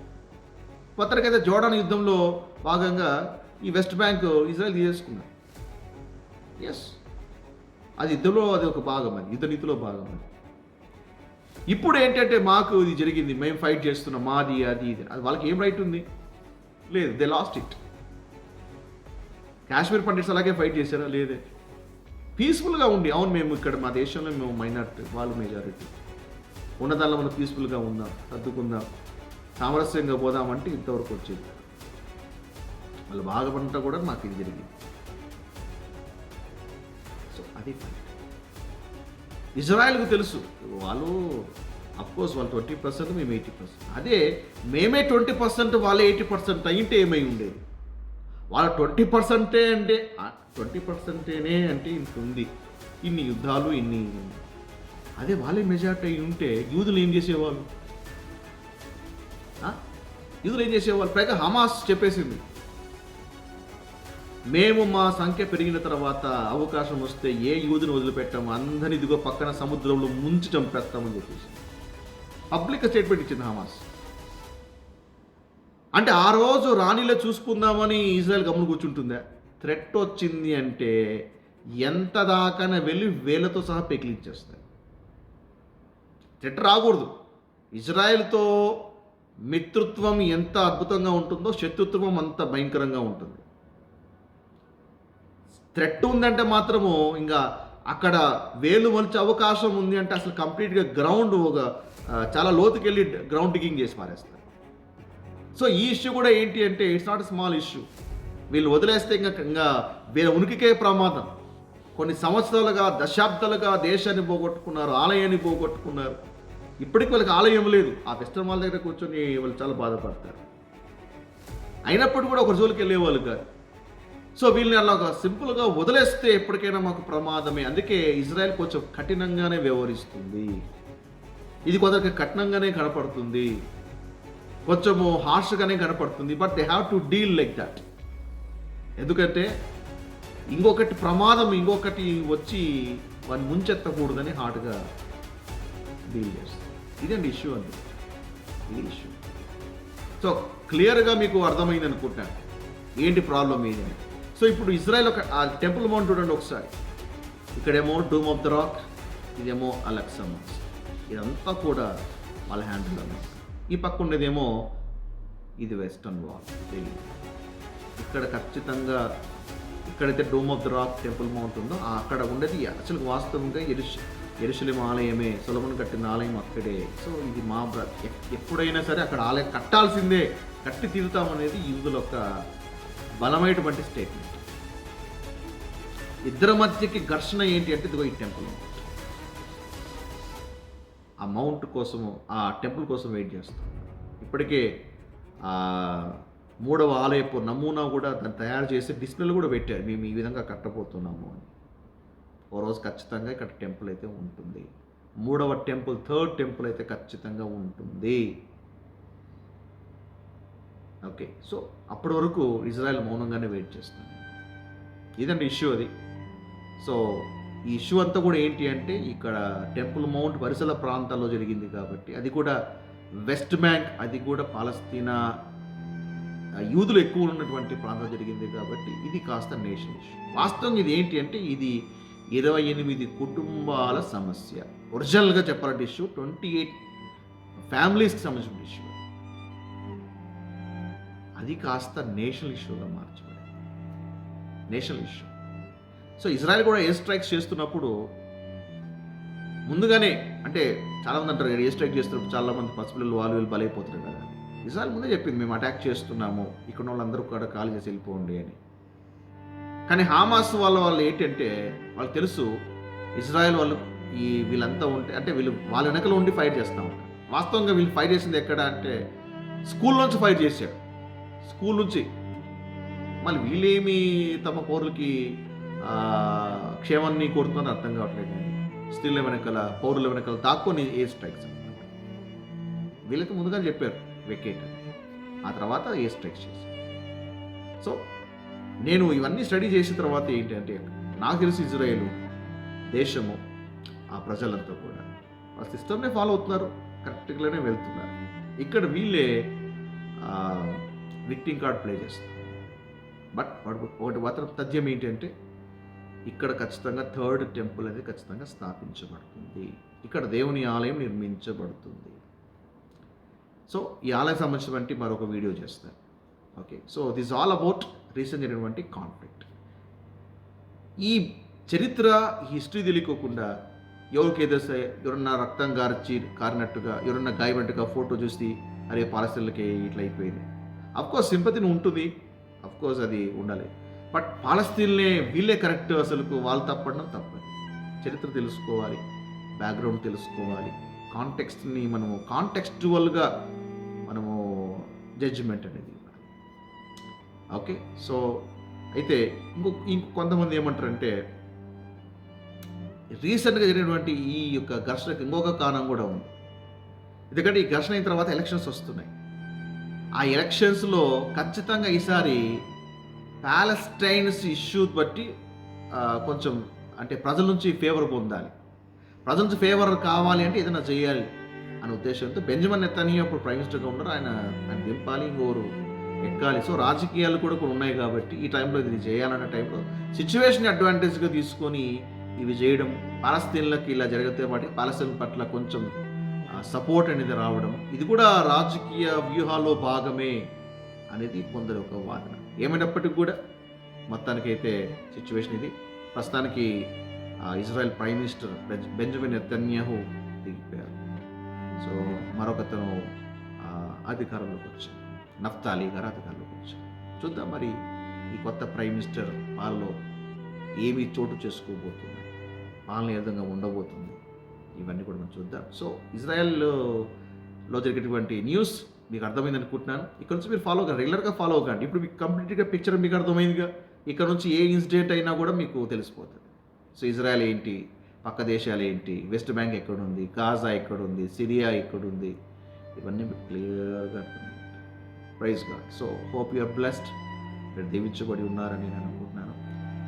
కొత్తకైతే జోర్డాన్ యుద్ధంలో భాగంగా ఈ వెస్ట్ బ్యాంక్ ఇజ్రాయెల్ తీసుకున్నారు. ఎస్, అది యుద్ధంలో అది ఒక భాగం, అది యుద్ధ నీతిలో భాగం. అది ఇప్పుడు ఏంటంటే మాకు ఇది జరిగింది, మేము ఫైట్ చేస్తున్నాం, మాది అది ఇది. అది వాళ్ళకి ఏం రైట్ ఉంది? లేదు. They lost it. Kashmir pundits అలాగే ఫైట్ చేశారా? లేదే. పీస్ఫుల్గా ఉండి, అవును మేము ఇక్కడ మా దేశంలో మేము మైనారిటీ, వాళ్ళు మెజారిటీ, ఉన్నదాల్లో మనం పీస్ఫుల్గా ఉందాం, సర్దుకుందాం, సామరస్యంగా పోదామంటే ఇంతవరకు వచ్చేది. వాళ్ళు బాగుపడంతా కూడా మాకు ఇది జరిగింది. సో అది ఇజ్రాయెల్కు తెలుసు, వాళ్ళు అఫ్కోర్స్ వాళ్ళు 20%, మేము 80%. అదే మేమే 20%, వాళ్ళే 80% అయ్యింటే ఏమై ఉండేది? వాళ్ళ 20% అంటే 20%నే అంటే ఇంత ఉంది, ఇన్ని యుద్ధాలు ఇన్ని. అదే వాళ్ళే మెజార్టీ అయి ఉంటే యూదులు ఏం చేసేవాళ్ళు? యూదులు ఏం చేసేవాళ్ళు? పైగా హమాస్ చెప్పేసింది, మేము మా సంఖ్య పెరిగిన తర్వాత అవకాశం వస్తే ఏ యూదుని వదిలిపెట్టాము, అందరిని ఇదిగో పక్కన సముద్రంలో ముంచి చంపేస్తామని చెప్పేసి పబ్లిక్ స్టేట్మెంట్ ఇచ్చింది హమాస్. అంటే ఆ రోజు రాణిలో చూసుకుందామని ఇజ్రాయెల్ గమ్మున కూర్చుంటుందా? థ్రెట్ వచ్చింది అంటే ఎంత దాకానే వెళ్ళి వేలతో సహా పెకిలించేస్తాయి. థ్రెట్ రాకూడదు. ఇజ్రాయెల్తో మిత్రత్వం ఎంత అద్భుతంగా ఉంటుందో శత్రుత్వం అంత భయంకరంగా ఉంటుంది. థ్రెట్ ఉందంటే మాత్రము ఇంకా అక్కడ వేలు మలిచే అవకాశం ఉంది అంటే అసలు కంప్లీట్గా గ్రౌండ్ ఒక చాలా లోతుకెళ్ళి గ్రౌండ్ డిగింగ్ చేసి పారేస్తారు. సో ఈ ఇష్యూ కూడా ఏంటి అంటే ఇట్స్ నాట్ స్మాల్ ఇష్యూ. వీళ్ళు వదిలేస్తే ఇంకా వీళ్ళ ఉనికికే ప్రమాదం. కొన్ని సంవత్సరాలుగా దశాబ్దాలుగా దేశాన్ని పోగొట్టుకున్నారు, ఆలయాన్ని పోగొట్టుకున్నారు. ఇప్పటికి వాళ్ళకి ఆలయం లేదు. ఆ వెస్టర్న్ వాళ్ళ దగ్గర కూర్చొని వాళ్ళు చాలా బాధపడతారు. అయినప్పటికీ కూడా ఒక రోజులకి వెళ్ళేవాళ్ళు కాదు. సో వీళ్ళని అలా సింపుల్గా వదిలేస్తే ఎప్పటికైనా మాకు ప్రమాదమే. అందుకే ఇజ్రాయెల్ కొంచెం కఠినంగానే వ్యవహరిస్తుంది. ఇది కొందరికి కఠినంగానే కనపడుతుంది, కొంచెము హార్ష్గానే కనపడుతుంది. But they have to deal like that. ఎందుకంటే ఇంకొకటి ప్రమాదం ఇంకొకటి వచ్చి వాడిని ముంచెత్తకూడదని హార్డ్గా డీల్ చేస్తుంది. ఇదండి ఇష్యూ అండి, ఇది ఇష్యూ. సో క్లియర్గా మీకు అర్థమైంది అనుకుంటాను ఏంటి ప్రాబ్లం ఏంటి. సో ఇప్పుడు ఇజ్రాయెల్ ఒక ఆ టెంపుల్ మౌంట్ చూడండి ఒకసారి. ఇక్కడేమో డూమ్ ఆఫ్ ద రాక్, ఇదేమో అలెక్సా మాస్క్. ఇదంతా కూడా వాళ్ళ హ్యాండిల్ అన్నమాట. ఈ పక్క ఉండేదేమో ఇది వెస్టర్న్ వాల్. ఇక్కడ ఖచ్చితంగా ఎక్కడైతే Dome of the Rock Temple Mount ఉందో అక్కడ ఉండేది అసలు వాస్తవంగా యెరూషలేము ఆలయమే. సొలొమోను కట్టిన ఆలయం అక్కడే. సో ఇది మా ఎప్పుడైనా సరే అక్కడ ఆలయం కట్టాల్సిందే, కట్టి తీరుతామనేది యూదుల యొక్క బలమైనటువంటి స్టేట్మెంట్. ఇద్దరి మధ్యకి ఘర్షణ ఏంటి అంటే ఇదిగో ఈ టెంపుల్ మౌంట్. ఆ మౌంట్ కోసము, ఆ టెంపుల్ కోసం వెయిట్ చేస్తాం. ఇప్పటికే మూడవ ఆలయపు నమూనా కూడా దాన్ని తయారు చేసి డిస్ప్లేలు కూడా పెట్టారు, మేము ఈ విధంగా కట్టబోతున్నాము అని. ఓ రోజు ఖచ్చితంగా ఇక్కడ టెంపుల్ అయితే ఉంటుంది. మూడవ టెంపుల్, థర్డ్ టెంపుల్ అయితే ఖచ్చితంగా ఉంటుంది. ఓకే, సో అప్పటి వరకు ఇజ్రాయెల్ మౌనంగానే వెయిట్ చేస్తుంది. ఇదండి ఇష్యూ అది. సో ఈ ఇష్యూ అంతా కూడా ఏంటి అంటే ఇక్కడ టెంపుల్ మౌంట్ పరిసర ప్రాంతాల్లో జరిగింది కాబట్టి, అది కూడా వెస్ట్ బ్యాంక్, అది కూడా పాలస్తీనా యూదులు ఎక్కువ ఉన్నటువంటి ప్రాంతం జరిగింది కాబట్టి ఇది కాస్త నేషన్ ఇష్యూ. వాస్తవంగా ఇది ఏంటి అంటే ఇది 28 కుటుంబాల సమస్య. ఒరిజినల్గా చెప్పాలంటే ఇష్యూ 28 ఫ్యామిలీస్కి సంబంధించిన ఇష్యూ. అది కాస్త నేషనల్ ఇష్యూగా మార్చబడింది, నేషనల్ ఇష్యూ. సో ఇజ్రాయెల్ కూడా ఎయిర్ స్ట్రైక్స్ చేస్తున్నప్పుడు ముందుగానే అంటే చాలామంది అంటారు ఏ స్ట్రైక్ చేస్తున్నప్పుడు చాలామంది పసిపిల్లలు వాళ్ళు వీళ్ళు బలైపోతారు కదా. ఇజ్రాయెల్ ముందే చెప్పింది మేము అటాక్ చేస్తున్నాము, ఇక్కడ వాళ్ళందరూ కూడా ఖాళీ చేసి వెళ్ళిపోండి అని. కానీ హామాస్ వాళ్ళు ఏంటంటే వాళ్ళకి తెలుసు ఇజ్రాయెల్ వాళ్ళు వీళ్ళంతా ఉంటే అంటే వీళ్ళు వాళ్ళ వెనకలో ఉండి ఫైట్ చేస్తూ ఉంటారు. వాస్తవంగా వీళ్ళు ఫైట్ చేసింది ఎక్కడ అంటే స్కూల్ నుంచి ఫైట్ చేశారు. స్కూల్ నుంచి మళ్ళీ వీళ్ళేమి తమ పౌరులకి క్షేమాన్ని కోరుతుందని అర్థం కావట్లేదు. కానీ స్త్రీల వెనకాల పౌరుల వెనకాల దాక్కొని ఏ స్ట్రైక్స్ అనమాట. వీళ్ళకి ముందుగా చెప్పారు వెకేట్ అని, ఆ తర్వాత ఏ స్ట్రైక్స్ చేశారు. సో నేను ఇవన్నీ స్టడీ చేసిన తర్వాత ఏంటంటే నాకు తెలిసి ఇజ్రాయేల్ దేశము ఆ ప్రజలంతా కూడా వాళ్ళ సిస్టమ్నే ఫాలో అవుతున్నారు, కరెక్ట్గానే వెళ్తున్నారు. ఇక్కడ వీళ్ళే విక్టింగ్ కార్డ్ ప్లే చేస్తారు. బట్ ఒకటి మాత్రం తథ్యం ఏంటంటే ఇక్కడ ఖచ్చితంగా థర్డ్ టెంపుల్ అనేది ఖచ్చితంగా స్థాపించబడుతుంది. ఇక్కడ దేవుని ఆలయం నిర్మించబడుతుంది. సో ఈ ఆలయం సంబంధించినటువంటి మరొక వీడియో చేస్తాను. Okay, so this all about recent జరిగినటువంటి కాన్ఫ్లిక్ట్. ఈ చరిత్ర హిస్టరీ తెలియకోకుండా ఎవరికేదో ఎవరన్నా రక్తం కారినట్టుగా ఎవరన్నా గాయపడ్డట్టుగా ఫోటో చూసి అరే పాలస్తీన్లకి ఇట్లా అయిపోయింది. అఫ్కోర్స్ సింపతిని ఉంటుంది, అఫ్కోర్స్ అది ఉండాలి. బట్ పాలస్తీన్లే వీళ్ళే కరెక్ట్, అసలుకు వాళ్ళు తప్పడం తప్పదు. చరిత్ర తెలుసుకోవాలి, బ్యాక్గ్రౌండ్ తెలుసుకోవాలి, కాంటెక్స్ట్ని మనము కాంటెక్స్చువల్గా మనము జడ్జిమెంట్ అనేది ఇవ్వాలి. ఓకే, సో అయితే ఇంకో కొంతమంది ఏమంటారంటే రీసెంట్గా జరిగినటువంటి ఈ యొక్క ఘర్షణకు ఇంకొక కారణం కూడా ఉంది. ఎందుకంటే ఈ ఘర్షణ అయిన తర్వాత ఎలక్షన్స్ వస్తున్నాయి. ఆ ఎలక్షన్స్లో ఖచ్చితంగా ఈసారి ప్యాలెస్టైన్స్ ఇష్యూ బట్టి కొంచెం అంటే ప్రజల నుంచి ఫేవర్ పొందాలి, ప్రజల నుంచి ఫేవర్ కావాలి అంటే ఏదైనా చేయాలి అనే ఉద్దేశంతో బెంజమిన్ నెతన్యాహు అప్పుడు ప్రైమ్ మినిస్టర్గా ఉన్నారు, ఆయన దింపాలి, ఇంకోరు ఎక్కాలి. సో రాజకీయాలు కూడా ఉన్నాయి కాబట్టి ఈ టైంలో ఇది చేయాలన్న టైంలో సిచ్యువేషన్ అడ్వాంటేజ్గా తీసుకొని ఇవి చేయడం, పాలస్తీన్లకి ఇలా జరిగితే వాటి పాలస్తీన్ పట్ల కొంచెం సపోర్ట్ అనేది రావడం, ఇది కూడా రాజకీయ వ్యూహాలో భాగమే అనేది కొందరు ఒక వాదన. ఏమైనప్పటికీ కూడా మొత్తానికైతే సిచ్యువేషన్ ఇది. ప్రస్తుతానికి Israel prime minister Benjamin Netanyahu దిగిపోయారు. సో మరొకతను అధికారంలోకి వచ్చారు, నఫ్తాలీ గారు అధికారంలోకి వచ్చారు. చూద్దాం మరి ఈ కొత్త ప్రైమ్ మినిస్టర్ పాలనలో ఏమి చోటు చేసుకోబోతుంది, పాలన ఏ విధంగా ఉండబోతుంది, ఇవన్నీ కూడా మనం చూద్దాం. సో ఇజ్రాయెల్లో జరిగేటువంటి న్యూస్ మీకు అర్థమైంది అనుకుంటున్నాను. ఇక్కడ నుంచి మీరు ఫాలో కండి, రెగ్యులర్గా ఫాలో కండి. ఇప్పుడు మీకు కంప్లీట్గా పిక్చర్ మీకు అర్థమైందిగా. ఇక్కడ నుంచి ఏ ఇన్సిడెంట్ అయినా కూడా మీకు తెలిసిపోతుంది. సో ఇజ్రాయెల్ ఏంటి, పక్క దేశాలు ఏంటి, వెస్ట్ బ్యాంక్ ఎక్కడుంది, గాజా ఎక్కడుంది, సిరియా ఎక్కడుంది, ఇవన్నీ మీకు క్లియర్గా అర్థమైంది. Praise God. So hope you are blessed, మీరు దీవించబడి ఉన్నారని నేను అనుకుంటున్నాను.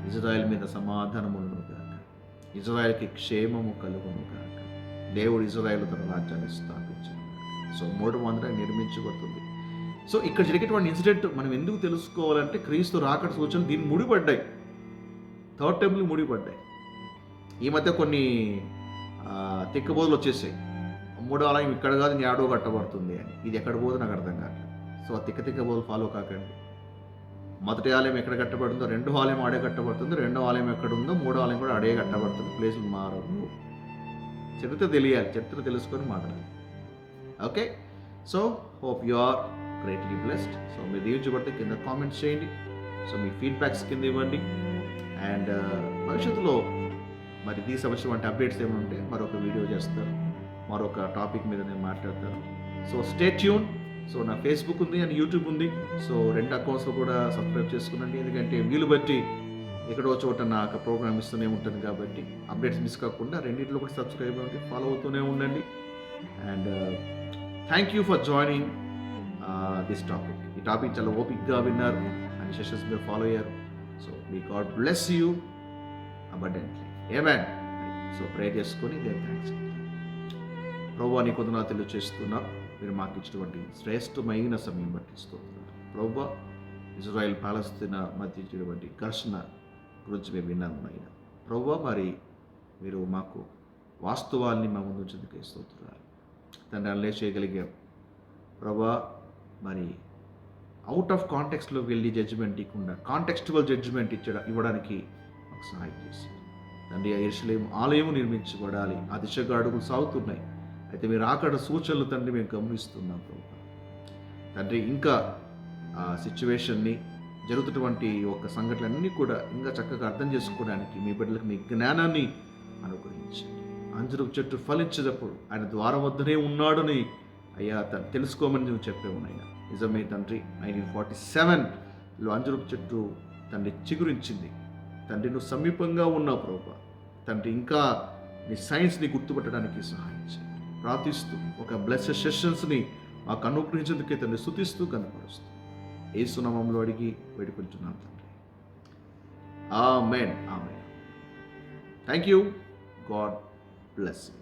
ఇజ్రాయెల్ మీద సమాధానమును గాక, ఇజ్రాయెల్కి క్షేమము కలుగును గాక. దేవుడు ఇజ్రాయెల్ తన రాజ్యాన్ని స్థాపించాడు. సో 300 నిర్మించబడుతుంది. సో ఇక్కడ జరిగేటువంటి ఇన్సిడెంట్ మనం ఎందుకు తెలుసుకోవాలంటే క్రీస్తు రాకడ సూచనలు దీన్ని ముడిపడ్డాయి, థర్డ్ టెంపుల్ ముడిపడ్డాయి. ఈ మధ్య కొన్ని తిక్కబోదులు వచ్చేసాయి, 3వ ఆలయం ఇక్కడ కాదు న్యాడో కట్టబడుతుంది అని. ఇది ఎక్కడ పోదు నాకు అర్థం కాదు. సో ఆ తిక్కబోదులు ఫాలో కాకండి. మొదటి ఆలయం ఎక్కడ కట్టబడుతుందో 2వ ఆలయం ఆడే కట్టబడుతుంది, 2వ ఆలయం ఎక్కడ ఉందో 3వ ఆలయం కూడా ఆడే కట్టబడుతుంది. ప్లేసులు మారవు. చరిత్ర తెలియాలి, చరిత్ర తెలుసుకొని మాట్లాడాలి. Okay, so hope you are greatly blessed. So మీరు దీవించబడితే కింద కామెంట్స్ చేయండి. సో మీ ఫీడ్బ్యాక్స్ కింద ఇవ్వండి. అండ్ భవిష్యత్తులో మరి ఈ సంవత్సరం అంటే అప్డేట్స్ ఏమైనా ఉంటే మరొక వీడియో చేస్తారు, మరొక టాపిక్ మీద నేను మాట్లాడతాను. So stay tune. సో నా ఫేస్బుక్ ఉంది అండ్ యూట్యూబ్ ఉంది. సో 2 అకౌంట్స్లో కూడా సబ్స్క్రైబ్ చేసుకునండి. ఎందుకంటే వీలు బట్టి ఎక్కడో చోట నాకు ప్రోగ్రామ్ ఇస్తూనే ఉంటుంది కాబట్టి అప్డేట్స్ మిస్ కాకుండా రెండింటిలో కూడా సబ్స్క్రైబ్ అవ్వండి, ఫాలో అవుతూనే ఉండండి. And thank you for joining this topic. ఈ టాపిక్ చాలా ఓపిక్గా విన్నారు అండ్ సెషన్స్ మీరు ఫాలో అయ్యారు. So me God bless you abundantly. Amen. So prayer చేసుకొని దేని థ్యాంక్స్. ప్రభువా నీ కొందరు తెలియజేస్తున్నా, మీరు మాకు ఇచ్చినటువంటి శ్రేష్టమైన సమయం బట్టి స్తోత్రాలు. ప్రభువా ఇజ్రాయెల్ పాలస్తీన మధ్య ఇచ్చినటువంటి ఘర్షణ గురించి మేము విన్నాము అయినా ప్రభువా, మరి మీరు మాకు వాస్తవాల్ని మా ముందు ఉంచేందుకు స్తోత్రాలు తండ్రి. అల్లే చేయగలిగాం ప్రభువా. మరి అవుట్ ఆఫ్ కాంటెక్స్ట్లో వెళ్ళి జడ్జిమెంట్ ఇవ్వకుండా కాంటెక్స్చువల్ జడ్జిమెంట్ ఇవ్వడానికి మాకు సహాయం చేసి తండ్రి యెరూషలేము ఆలయము నిర్మించబడాలి, ఆ దిశగా అడుగులు సాగుతున్నాయి. అయితే మీరు ఆకడ సూచనలు తండ్రి మేము గమనిస్తున్నాం ప్రభు. తండ్రి ఇంకా ఆ సిచ్యువేషన్ని, జరుగుతున్నటువంటి ఒక సంఘటనలన్నీ కూడా ఇంకా చక్కగా అర్థం చేసుకోవడానికి మీ బిడ్డలకు మీ జ్ఞానాన్ని అనుగ్రహించండి. అంజూరపు చెట్టు ఫలించేటప్పుడు ఆయన ద్వారం వద్దనే ఉన్నాడని అయ్యా తెలుసుకోమని నువ్వు చెప్పే ఉన్నాయా. నిజమే తండ్రి. 1947లో అంజూరపు చెట్టు తండ్రి చిగురించింది. తండ్రి నువ్వు సమీపంగా ఉన్నావు ప్రభు. తండ్రి ఇంకా నీ సైన్స్ని గుర్తుపట్టడానికి సహాయం చేయండి. ప్రార్థిస్తూ ఒక బ్లెస్సెడ్ సెషన్స్ని మాకు అనుగ్రహించేందుకే తండ్రి స్తుతిస్తూ కనపరుస్తూ యేసు నామములో అడిగి వేడుకుంటున్నాను తండ్రి. Amen. Amen. Thank you. God bless you.